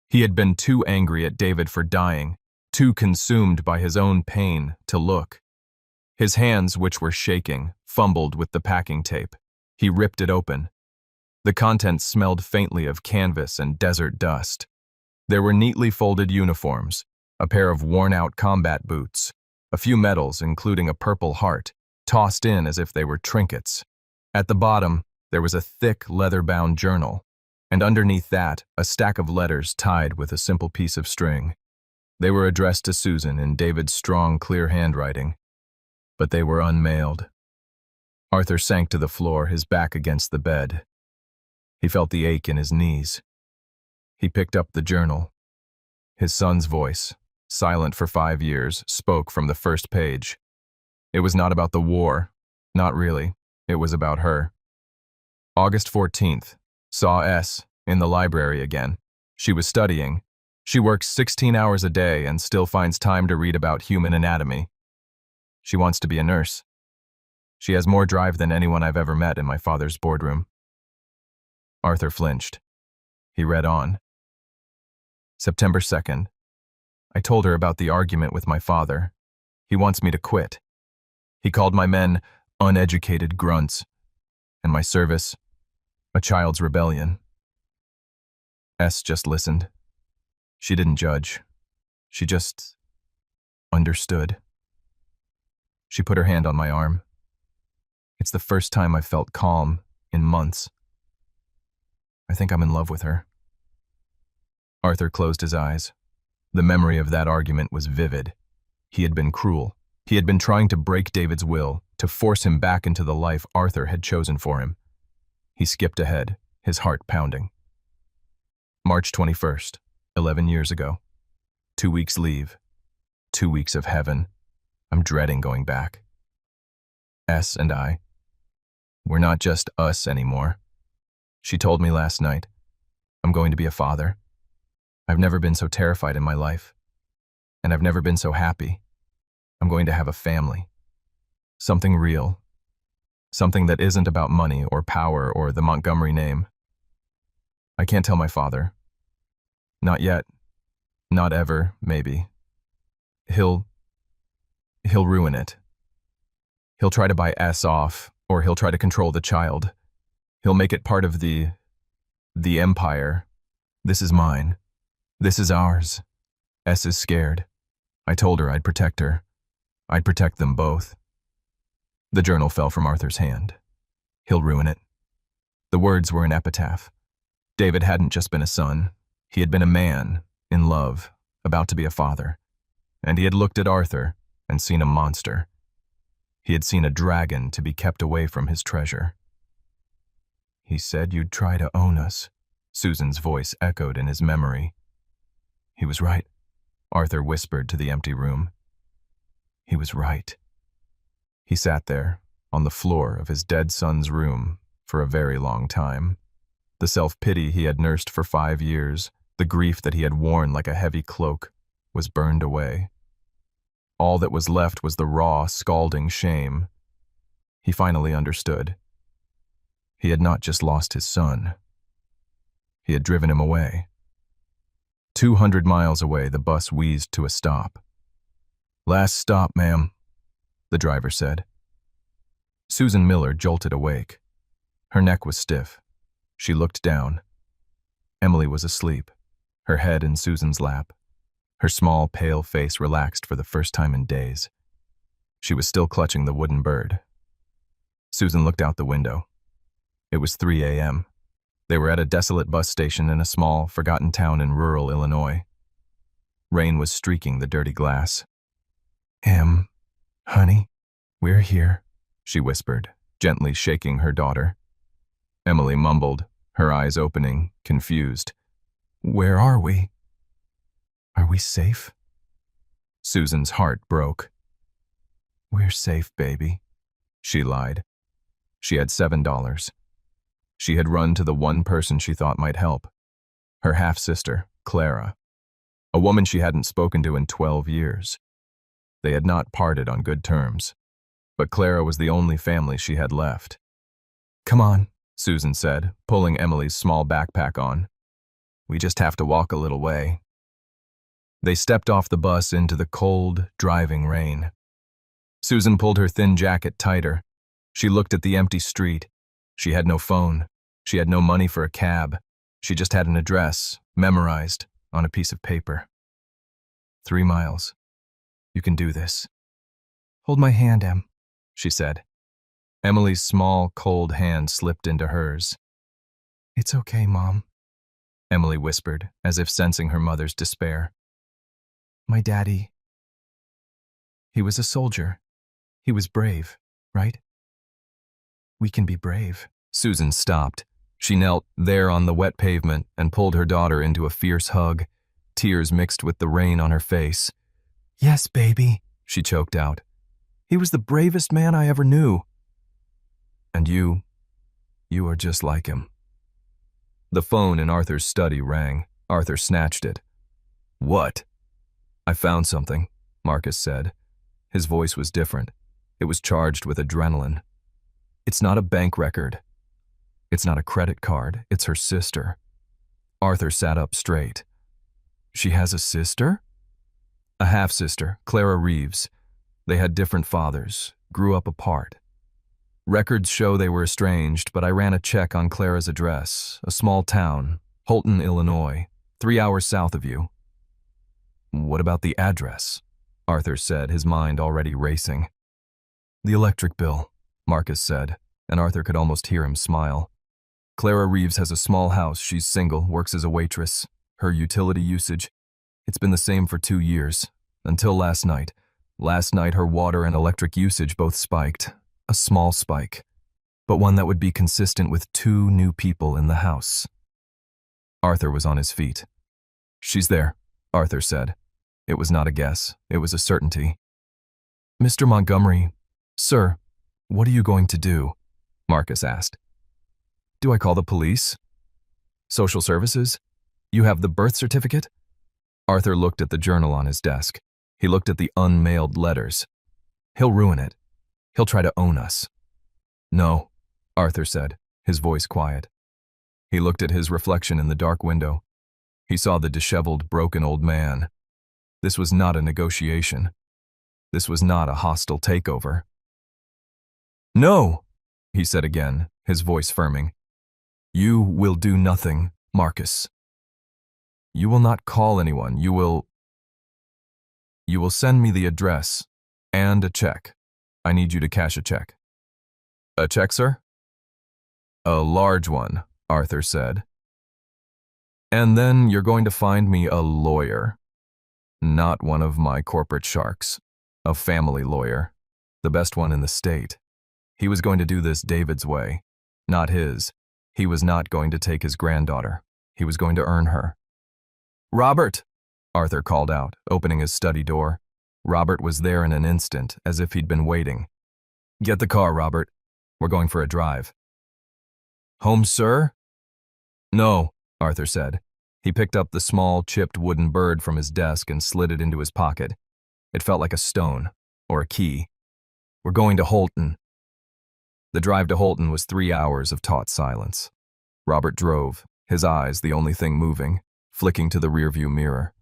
He had been too angry at David for dying, too consumed by his own pain to look. His hands, which were shaking, fumbled with the packing tape. He ripped it open. The contents smelled faintly of canvas and desert dust. There were neatly folded uniforms, a pair of worn-out combat boots, a few medals, including a Purple Heart, tossed in as if they were trinkets. At the bottom, there was a thick, leather-bound journal, and underneath that, a stack of letters tied with a simple piece of string. They were addressed to Susan in David's strong, clear handwriting, but they were unmailed. Arthur sank to the floor, his back against the bed. He felt the ache in his knees. He picked up the journal. His son's voice, silent for 5 years, spoke from the first page. It was not about the war. Not really. It was about her. August 14th. Saw S. in the library again. She was studying. She works 16 hours a day and still finds time to read about human anatomy. She wants to be a nurse. She has more drive than anyone I've ever met in my father's boardroom. Arthur flinched. He read on. September 2nd. I told her about the argument with my father. He wants me to quit. He called my men uneducated grunts, and my service a child's rebellion. S just listened. She didn't judge. She just understood. She put her hand on my arm. It's the first time I've felt calm in months. I think I'm in love with her. Arthur closed his eyes. The memory of that argument was vivid. He had been cruel. He had been trying to break David's will, to force him back into the life Arthur had chosen for him. He skipped ahead, his heart pounding. March 21st, 11 years ago. 2 weeks leave. 2 weeks of heaven. I'm dreading going back. S and I. We're not just us anymore. She told me last night, I'm going to be a father. I've never been so terrified in my life. And I've never been so happy. I'm going to have a family. Something real. Something that isn't about money or power or the Montgomery name. I can't tell my father. Not yet. Not ever, maybe. He'll ruin it. He'll try to buy S off, or he'll try to control the child. He'll make it part of the empire. This is mine. This is ours. S is scared. I told her I'd protect her. I'd protect them both. The journal fell from Arthur's hand. He'll ruin it. The words were an epitaph. David hadn't just been a son. He had been a man, in love, about to be a father. And he had looked at Arthur and seen a monster. He had seen a dragon to be kept away from his treasure. He said you'd try to own us. Susan's voice echoed in his memory. He was right, Arthur whispered to the empty room. He was right. He sat there, on the floor of his dead son's room, for a very long time. The self-pity he had nursed for 5 years, the grief that he had worn like a heavy cloak, was burned away. All that was left was the raw, scalding shame. He finally understood. He had not just lost his son. He had driven him away. 200 miles away, the bus wheezed to a stop. "Last stop, ma'am," the driver said. Susan Miller jolted awake. Her neck was stiff. She looked down. Emily was asleep, her head in Susan's lap. Her small, pale face relaxed for the first time in days. She was still clutching the wooden bird. Susan looked out the window. It was 3 a.m. They were at a desolate bus station in a small, forgotten town in rural Illinois. Rain was streaking the dirty glass. Honey, we're here," she whispered, gently shaking her daughter. Emily mumbled, her eyes opening, confused. "Where are we? Are we safe?" Susan's heart broke. "We're safe, baby," she lied. She had $7. She had run to the one person she thought might help. Her half-sister, Clara. A woman she hadn't spoken to in 12 years. They had not parted on good terms. But Clara was the only family she had left. "Come on," Susan said, pulling Emily's small backpack on. "We just have to walk a little way." They stepped off the bus into the cold, driving rain. Susan pulled her thin jacket tighter. She looked at the empty street. She had no phone. She had no money for a cab. She just had an address, memorized, on a piece of paper. 3 miles. You can do this. Hold my hand, Em, she said. Emily's small, cold hand slipped into hers. It's okay, Mom, Emily whispered, as if sensing her mother's despair. My daddy, he was a soldier. He was brave, right? We can be brave. Susan stopped. She knelt there on the wet pavement and pulled her daughter into a fierce hug, tears mixed with the rain on her face. Yes, baby, she choked out. He was the bravest man I ever knew. And you are just like him. The phone in Arthur's study rang. Arthur snatched it. What? I found something, Marcus said. His voice was different. It was charged with adrenaline. It's not a bank record. It's not a credit card. It's her sister. Arthur sat up straight. She has a sister? A half-sister, Clara Reeves. They had different fathers, grew up apart. Records show they were estranged, but I ran a check on Clara's address, a small town, Holton, Illinois, 3 hours south of you. What about the address? Arthur said, his mind already racing. The electric bill, Marcus said, and Arthur could almost hear him smile. Clara Reeves has a small house. She's single, works as a waitress. Her utility usage, it's been the same for 2 years, until last night. Last night, her water and electric usage both spiked. A small spike, but one that would be consistent with 2 new people in the house. Arthur was on his feet. She's there, Arthur said. It was not a guess. It was a certainty. Mr. Montgomery, sir, what are you going to do? Marcus asked. Do I call the police? Social services? You have the birth certificate? Arthur looked at the journal on his desk. He looked at the unmailed letters. He'll ruin it. He'll try to own us. No, Arthur said, his voice quiet. He looked at his reflection in the dark window. He saw the disheveled, broken old man. This was not a negotiation. This was not a hostile takeover. No, he said again, his voice firming. You will do nothing, Marcus. You will not call anyone. You will send me the address and a check. I need you to cash a check. A check, sir? A large one, Arthur said. And then you're going to find me a lawyer. Not one of my corporate sharks. A family lawyer. The best one in the state. He was going to do this David's way, not his. He was not going to take his granddaughter. He was going to earn her. Robert! Arthur called out, opening his study door. Robert was there in an instant, as if he'd been waiting. Get the car, Robert. We're going for a drive. Home, sir? No, Arthur said. He picked up the small, chipped wooden bird from his desk and slid it into his pocket. It felt like a stone, or a key. We're going to Holton. The drive to Holton was 3 hours of taut silence. Robert drove, his eyes the only thing moving, flicking to the rearview mirror.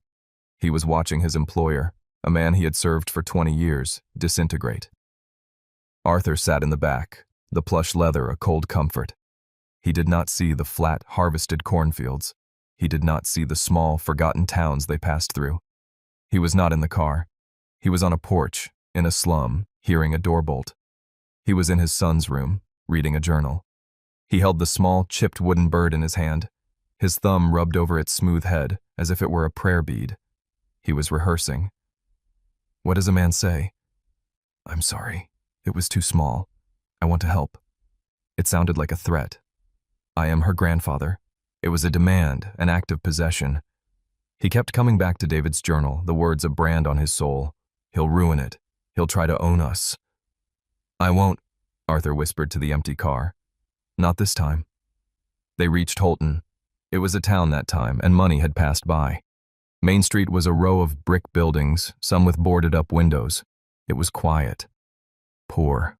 He was watching his employer, a man he had served for 20 years, disintegrate. Arthur sat in the back, the plush leather a cold comfort. He did not see the flat, harvested cornfields. He did not see the small, forgotten towns they passed through. He was not in the car. He was on a porch, in a slum, hearing a door bolt. He was in his son's room, reading a journal. He held the small, chipped wooden bird in his hand. His thumb rubbed over its smooth head, as if it were a prayer bead. He was rehearsing. What does a man say? I'm sorry. It was too small. I want to help. It sounded like a threat. I am her grandfather. It was a demand, an act of possession. He kept coming back to David's journal, the words a brand on his soul. He'll ruin it. He'll try to own us. I won't, Arthur whispered to the empty car. Not this time. They reached Holton. It was a town that time, and money had passed by. Main Street was a row of brick buildings, some with boarded-up windows. It was quiet. Poor.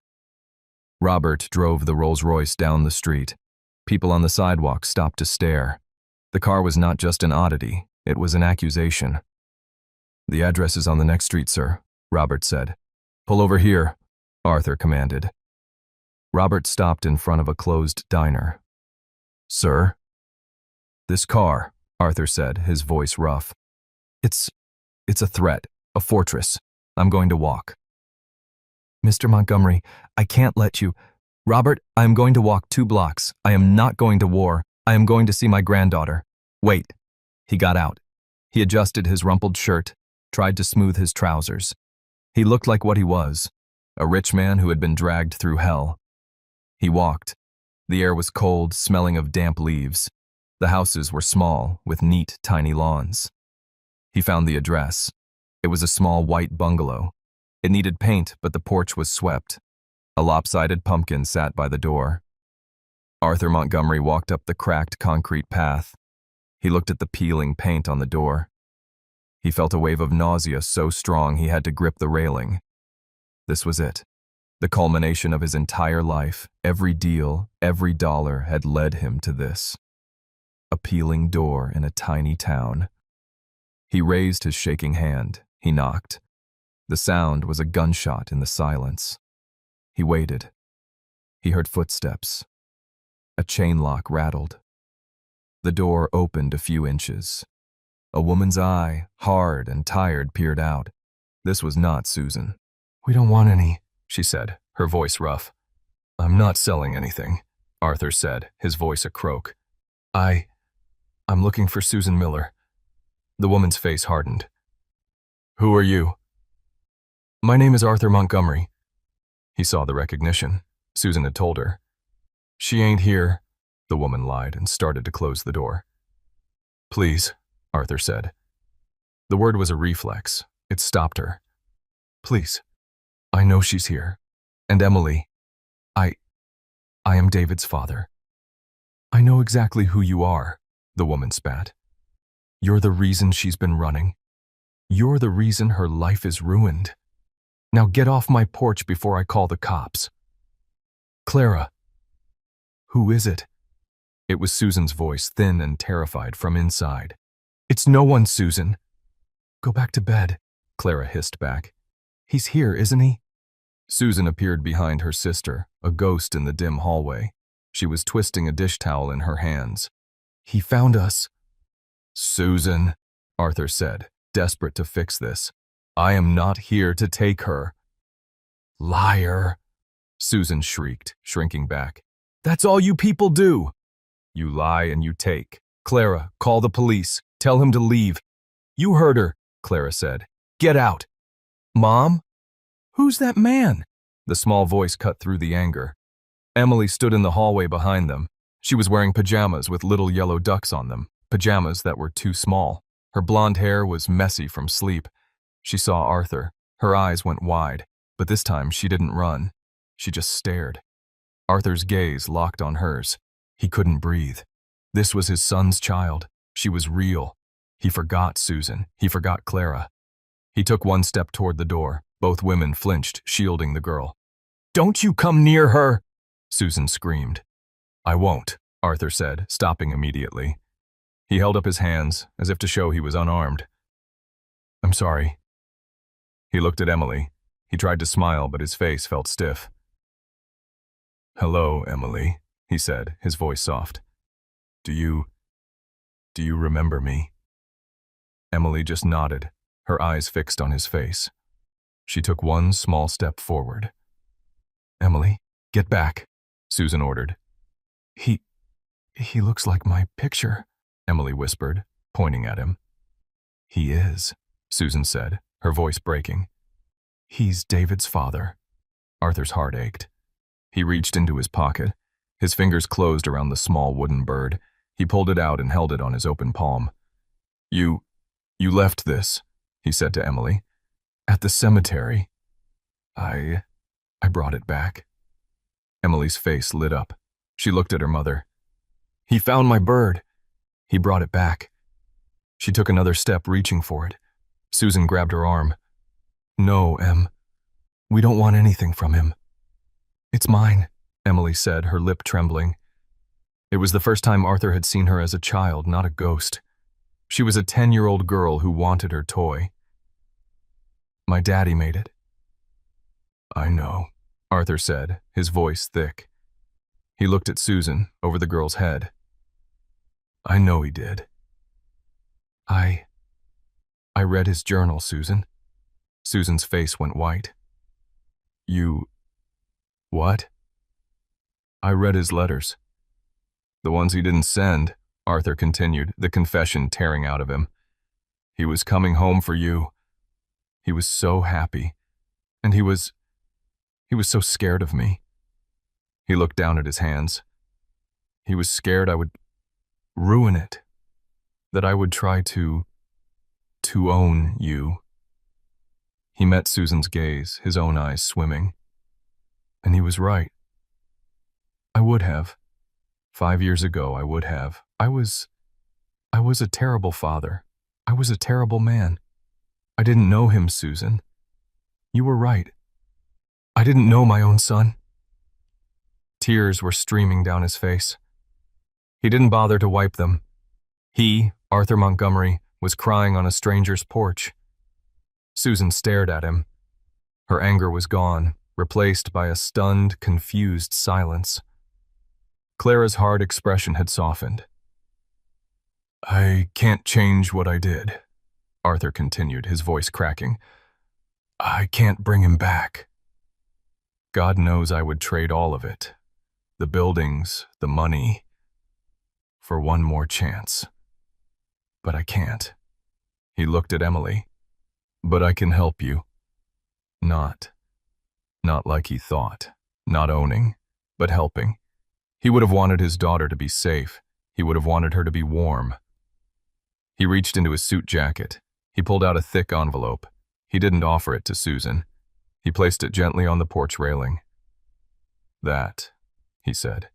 Robert drove the Rolls-Royce down the street. People on the sidewalk stopped to stare. The car was not just an oddity, it was an accusation. The address is on the next street, sir, Robert said. Pull over here, Arthur commanded. Robert stopped in front of a closed diner. Sir? This car, Arthur said, his voice rough. It's a threat, a fortress. I'm going to walk. Mr. Montgomery, I can't let you. Robert, I am going to walk 2 blocks. I am not going to war. I am going to see my granddaughter. Wait. He got out. He adjusted his rumpled shirt, tried to smooth his trousers. He looked like what he was, a rich man who had been dragged through hell. He walked. The air was cold, smelling of damp leaves. The houses were small, with neat, tiny lawns. He found the address. It was a small white bungalow. It needed paint, but the porch was swept. A lopsided pumpkin sat by the door. Arthur Montgomery walked up the cracked concrete path. He looked at the peeling paint on the door. He felt a wave of nausea so strong he had to grip the railing. This was it. The culmination of his entire life, every deal, every dollar had led him to this. A peeling door in a tiny town. He raised his shaking hand. He knocked. The sound was a gunshot in the silence. He waited. He heard footsteps. A chain lock rattled. The door opened a few inches. A woman's eye, hard and tired, peered out. This was not Susan. We don't want any, she said, her voice rough. I'm not selling anything, Arthur said, his voice a croak. I'm looking for Susan Miller. The woman's face hardened. Who are you? My name is Arthur Montgomery. He saw the recognition. Susan had told her. She ain't here, the woman lied and started to close the door. Please, Arthur said. The word was a reflex. It stopped her. Please. I know she's here. And Emily. I am David's father. I know exactly who you are, the woman spat. You're the reason she's been running. You're the reason her life is ruined. Now get off my porch before I call the cops. Clara. Who is it? It was Susan's voice, thin and terrified from inside. It's no one, Susan. Go back to bed, Clara hissed back. He's here, isn't he? Susan appeared behind her sister, a ghost in the dim hallway. She was twisting a dish towel in her hands. He found us. Susan, Arthur said, desperate to fix this. I am not here to take her. Liar, Susan shrieked, shrinking back. That's all you people do. You lie and you take. Clara, call the police. Tell him to leave. You heard her, Clara said. Get out. Mom? Who's that man? The small voice cut through the anger. Emily stood in the hallway behind them. She was wearing pajamas with little yellow ducks on them, pajamas that were too small. Her blonde hair was messy from sleep. She saw Arthur. Her eyes went wide, but this time she didn't run. She just stared. Arthur's gaze locked on hers. He couldn't breathe. This was his son's child. She was real. He forgot Susan. He forgot Clara. He took one step toward the door. Both women flinched, shielding the girl. Don't you come near her, Susan screamed. I won't, Arthur said, stopping immediately. He held up his hands, as if to show he was unarmed. I'm sorry. He looked at Emily. He tried to smile, but his face felt stiff. Hello, Emily, he said, his voice soft. Do you remember me? Emily just nodded, her eyes fixed on his face. She took one small step forward. Emily, get back, Susan ordered. He looks like my picture, Emily whispered, pointing at him. He is, Susan said, her voice breaking. He's David's father. Arthur's heart ached. He reached into his pocket. His fingers closed around the small wooden bird. He pulled it out and held it on his open palm. You left this, he said to Emily. At the cemetery. I brought it back. Emily's face lit up. She looked at her mother. He found my bird. He brought it back. She took another step, reaching for it. Susan grabbed her arm. No, Em. We don't want anything from him. It's mine, Emily said, her lip trembling. It was the first time Arthur had seen her as a child, not a ghost. She was a 10-year-old girl who wanted her toy. My daddy made it. I know, Arthur said, his voice thick. He looked at Susan, over the girl's head. I know he did. I read his journal, Susan. Susan's face went white. You... what? I read his letters. The ones he didn't send, Arthur continued, the confession tearing out of him. He was coming home for you. He was so happy. And he was so scared of me. He looked down at his hands. He was scared I would ruin it. That I would try to own you. He met Susan's gaze, his own eyes swimming. And he was right. I would have. 5 years ago, I would have. I was a terrible father. I was a terrible man. I didn't know him, Susan. You were right. I didn't know my own son. Tears were streaming down his face. He didn't bother to wipe them. He, Arthur Montgomery, was crying on a stranger's porch. Susan stared at him. Her anger was gone, replaced by a stunned, confused silence. Clara's hard expression had softened. I can't change what I did, Arthur continued, his voice cracking. I can't bring him back. God knows I would trade all of it, the buildings, the money, for one more chance. But I can't. He looked at Emily. But I can help you. Not like he thought. Not owning, but helping. He would have wanted his daughter to be safe. He would have wanted her to be warm. He reached into his suit jacket. He pulled out a thick envelope. He didn't offer it to Susan. He placed it gently on the porch railing. That, he said,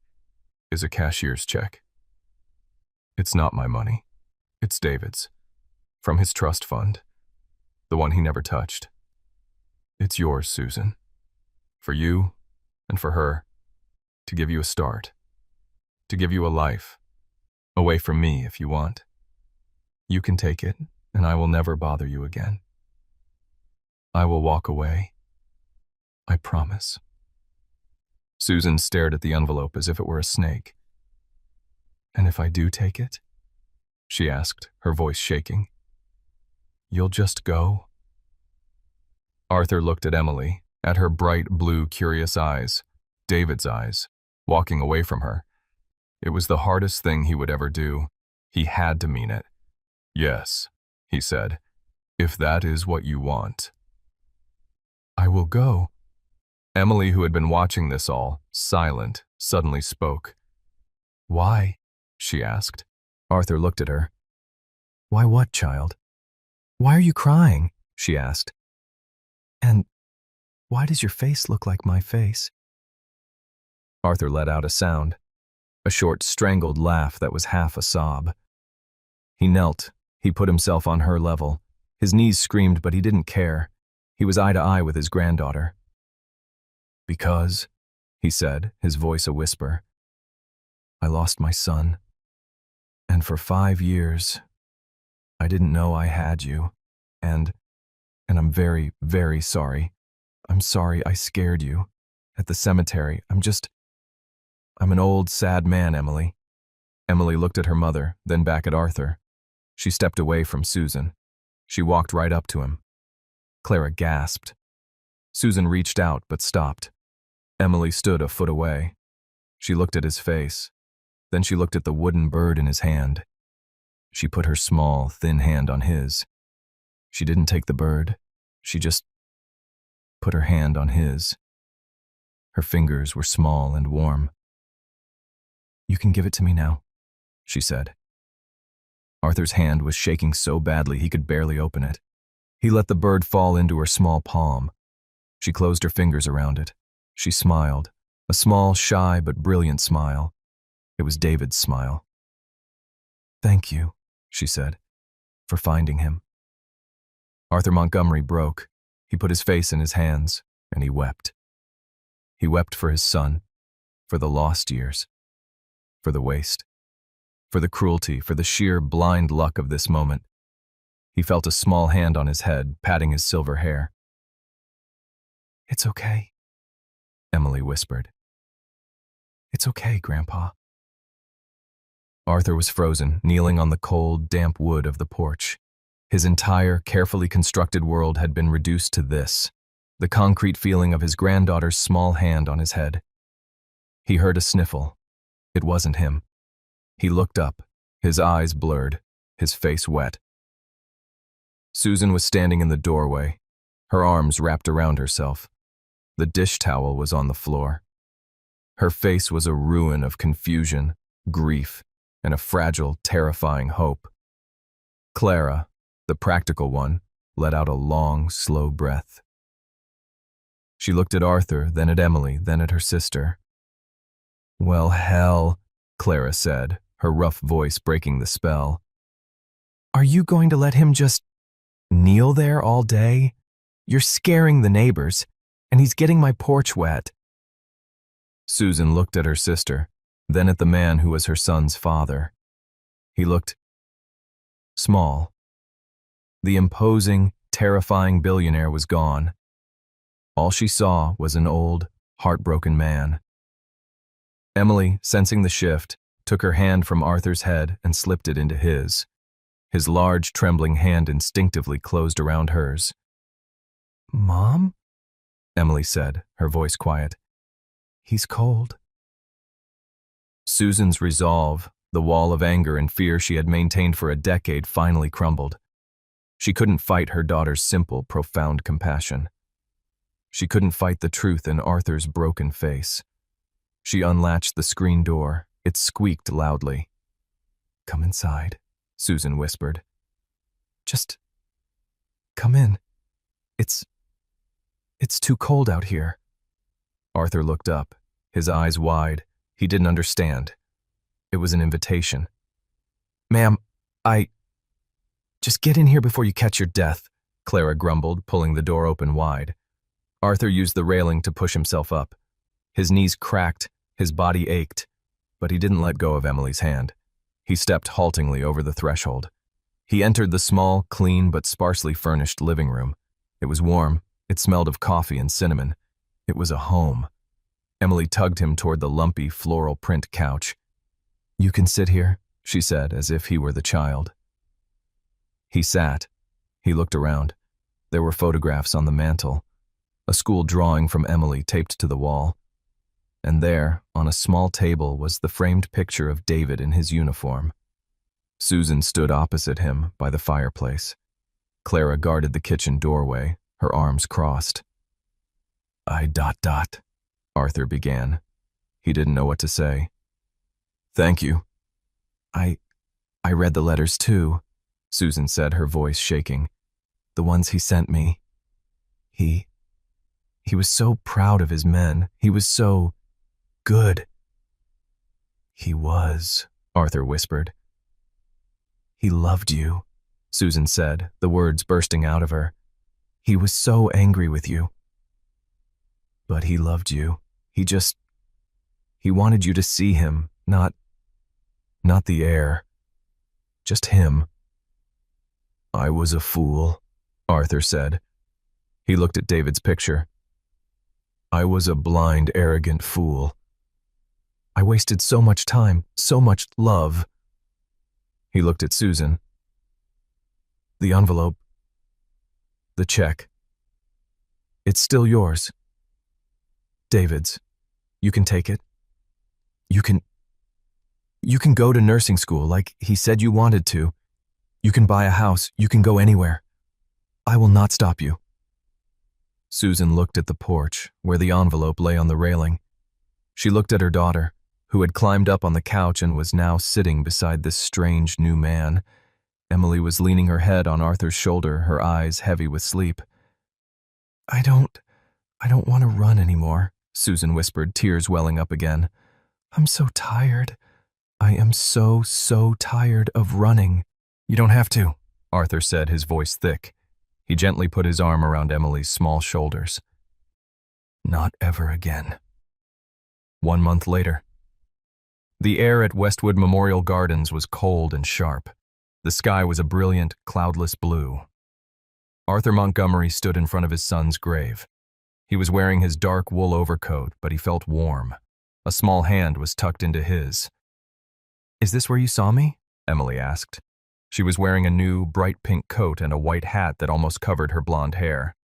is a cashier's check. It's not my money. It's David's. From his trust fund. The one he never touched. It's yours, Susan. For you and for her. To give you a start. To give you a life. Away from me if you want. You can take it, and I will never bother you again. I will walk away. I promise. Susan stared at the envelope as if it were a snake. And if I do take it? She asked, her voice shaking. You'll just go? Arthur looked at Emily, at her bright blue, curious eyes, David's eyes, walking away from her. It was the hardest thing he would ever do. He had to mean it. Yes, he said, if that is what you want. I will go. Emily, who had been watching this all, silent, suddenly spoke. Why? She asked. Arthur looked at her. Why what, child? Why are you crying? She asked. And why does your face look like my face? Arthur let out a sound, a short, strangled laugh that was half a sob. He knelt. He put himself on her level. His knees screamed, but he didn't care. He was eye to eye with his granddaughter. Because, he said, his voice a whisper, I lost my son. And for 5 years, I didn't know I had you. And I'm very, very sorry. I'm sorry I scared you. At the cemetery, I'm an old, sad man, Emily. Emily looked at her mother, then back at Arthur. She stepped away from Susan. She walked right up to him. Clara gasped. Susan reached out but stopped. Emily stood a foot away. She looked at his face. Then she looked at the wooden bird in his hand. She put her small, thin hand on his. She didn't take the bird. She just put her hand on his. Her fingers were small and warm. You can give it to me now, she said. Arthur's hand was shaking so badly he could barely open it. He let the bird fall into her small palm. She closed her fingers around it. She smiled, a small, shy but brilliant smile. It was David's smile. Thank you, she said, for finding him. Arthur Montgomery broke. He put his face in his hands, and he wept. He wept for his son, for the lost years, for the waste, for the cruelty, for the sheer blind luck of this moment. He felt a small hand on his head, patting his silver hair. It's okay, Emily whispered. It's okay, Grandpa. Arthur was frozen, kneeling on the cold, damp wood of the porch. His entire, carefully constructed world had been reduced to this, the concrete feeling of his granddaughter's small hand on his head. He heard a sniffle. It wasn't him. He looked up, his eyes blurred, his face wet. Susan was standing in the doorway, her arms wrapped around herself. The dish towel was on the floor. Her face was a ruin of confusion, grief, and a fragile, terrifying hope. Clara, the practical one, let out a long, slow breath. She looked at Arthur, then at Emily, then at her sister. Well, hell, Clara said, her rough voice breaking the spell. Are you going to let him just kneel there all day? You're scaring the neighbors, and he's getting my porch wet. Susan looked at her sister, then at the man who was her son's father. He looked small. The imposing, terrifying billionaire was gone. All she saw was an old, heartbroken man. Emily, sensing the shift, took her hand from Arthur's head and slipped it into his. His large, trembling hand instinctively closed around hers. Mom? Emily said, her voice quiet. He's cold. Susan's resolve, the wall of anger and fear she had maintained for a decade, finally crumbled. She couldn't fight her daughter's simple, profound compassion. She couldn't fight the truth in Arthur's broken face. She unlatched the screen door. It squeaked loudly. Come inside, Susan whispered. Just come in. It's too cold out here. Arthur looked up, his eyes wide, He didn't understand. It was an invitation. "Ma'am, just get in here before you catch your death," Clara grumbled, pulling the door open wide. Arthur used the railing to push himself up. His knees cracked, his body ached, but he didn't let go of Emily's hand. He stepped haltingly over the threshold. He entered the small, clean but sparsely furnished living room. It was warm. It smelled of coffee and cinnamon. It was a home. Emily tugged him toward the lumpy, floral print couch. "You can sit here," she said, as if he were the child. He sat. He looked around. There were photographs on the mantel, a school drawing from Emily taped to the wall. And there, on a small table, was the framed picture of David in his uniform. Susan stood opposite him by the fireplace. Clara guarded the kitchen doorway, her arms crossed. Arthur began. He didn't know what to say. "Thank you." I read the letters too," Susan said, her voice shaking. "The ones he sent me. He was so proud of his men. He was so good." "He was," Arthur whispered. "He loved you," Susan said, the words bursting out of her. "He was so angry with you. But he loved you. He wanted you to see him, not the heir. Just him." "I was a fool," Arthur said. He looked at David's picture. "I was a blind, arrogant fool. I wasted so much time, so much love." He looked at Susan. "The envelope. The check. It's still yours. David's. You can take it. You can go to nursing school like he said you wanted to. You can buy a house. You can go anywhere. I will not stop you." Susan looked at the porch, where the envelope lay on the railing. She looked at her daughter, who had climbed up on the couch and was now sitting beside this strange new man. Emily was leaning her head on Arthur's shoulder, her eyes heavy with sleep. I don't want to run anymore," Susan whispered, tears welling up again. "I'm so tired. I am so tired of running." "You don't have to," Arthur said, his voice thick. He gently put his arm around Emily's small shoulders. "Not ever again." 1 month later. The air at Westwood Memorial Gardens was cold and sharp. The sky was a brilliant, cloudless blue. Arthur Montgomery stood in front of his son's grave. He was wearing his dark wool overcoat, but he felt warm. A small hand was tucked into his. "Is this where you saw me?" Emily asked. She was wearing a new, bright pink coat and a white hat that almost covered her blonde hair.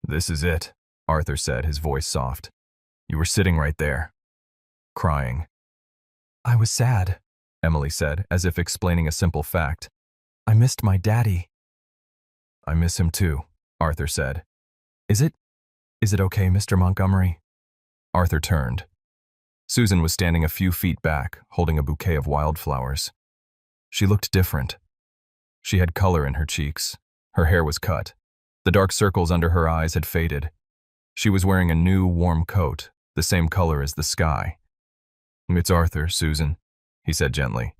"This is it," Arthur said, his voice soft. "You were sitting right there, crying." "I was sad," Emily said, as if explaining a simple fact. "I missed my daddy." "I miss him too," Arthur said. Is it okay, Mr. Montgomery?" Arthur turned. Susan was standing a few feet back, holding a bouquet of wildflowers. She looked different. She had color in her cheeks. Her hair was cut. The dark circles under her eyes had faded. She was wearing a new, warm coat, the same color as the sky. "It's Arthur, Susan," he said gently.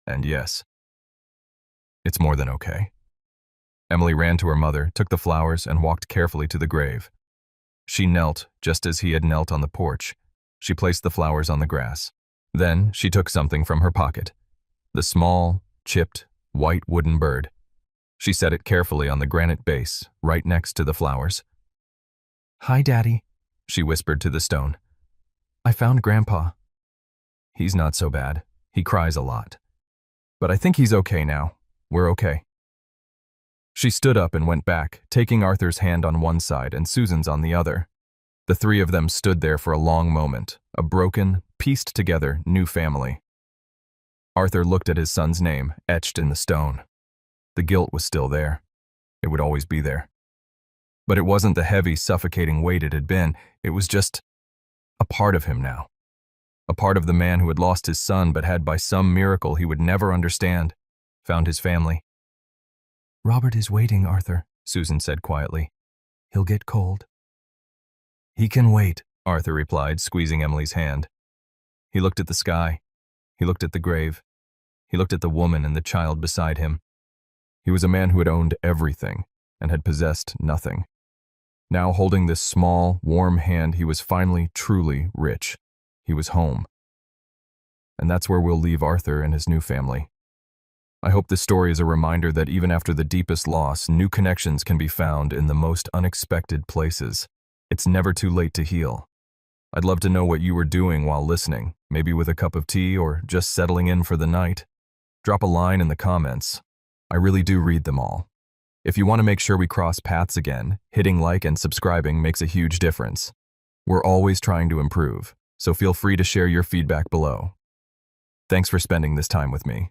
"And yes, it's more than okay." Emily ran to her mother, took the flowers, and walked carefully to the grave. She knelt, just as he had knelt on the porch. She placed the flowers on the grass. Then she took something from her pocket. The small, chipped, white wooden bird. She set it carefully on the granite base, right next to the flowers. "Hi, Daddy," she whispered to the stone. "I found Grandpa. He's not so bad. He cries a lot. But I think he's okay now. We're okay." She stood up and went back, taking Arthur's hand on one side and Susan's on the other. The three of them stood there for a long moment, a broken, pieced together new family. Arthur looked at his son's name, etched in the stone. The guilt was still there. It would always be there. But it wasn't the heavy, suffocating weight it had been. It was just a part of him now. A part of the man who had lost his son but had, by some miracle he would never understand, found his family. "Robert is waiting, Arthur," Susan said quietly. "He'll get cold." "He can wait," Arthur replied, squeezing Emily's hand. He looked at the sky. He looked at the grave. He looked at the woman and the child beside him. He was a man who had owned everything and had possessed nothing. Now, holding this small, warm hand, he was finally truly rich. He was home. And that's where we'll leave Arthur and his new family. I hope this story is a reminder that even after the deepest loss, new connections can be found in the most unexpected places. It's never too late to heal. I'd love to know what you were doing while listening, maybe with a cup of tea or just settling in for the night. Drop a line in the comments. I really do read them all. If you want to make sure we cross paths again, hitting like and subscribing makes a huge difference. We're always trying to improve, so feel free to share your feedback below. Thanks for spending this time with me.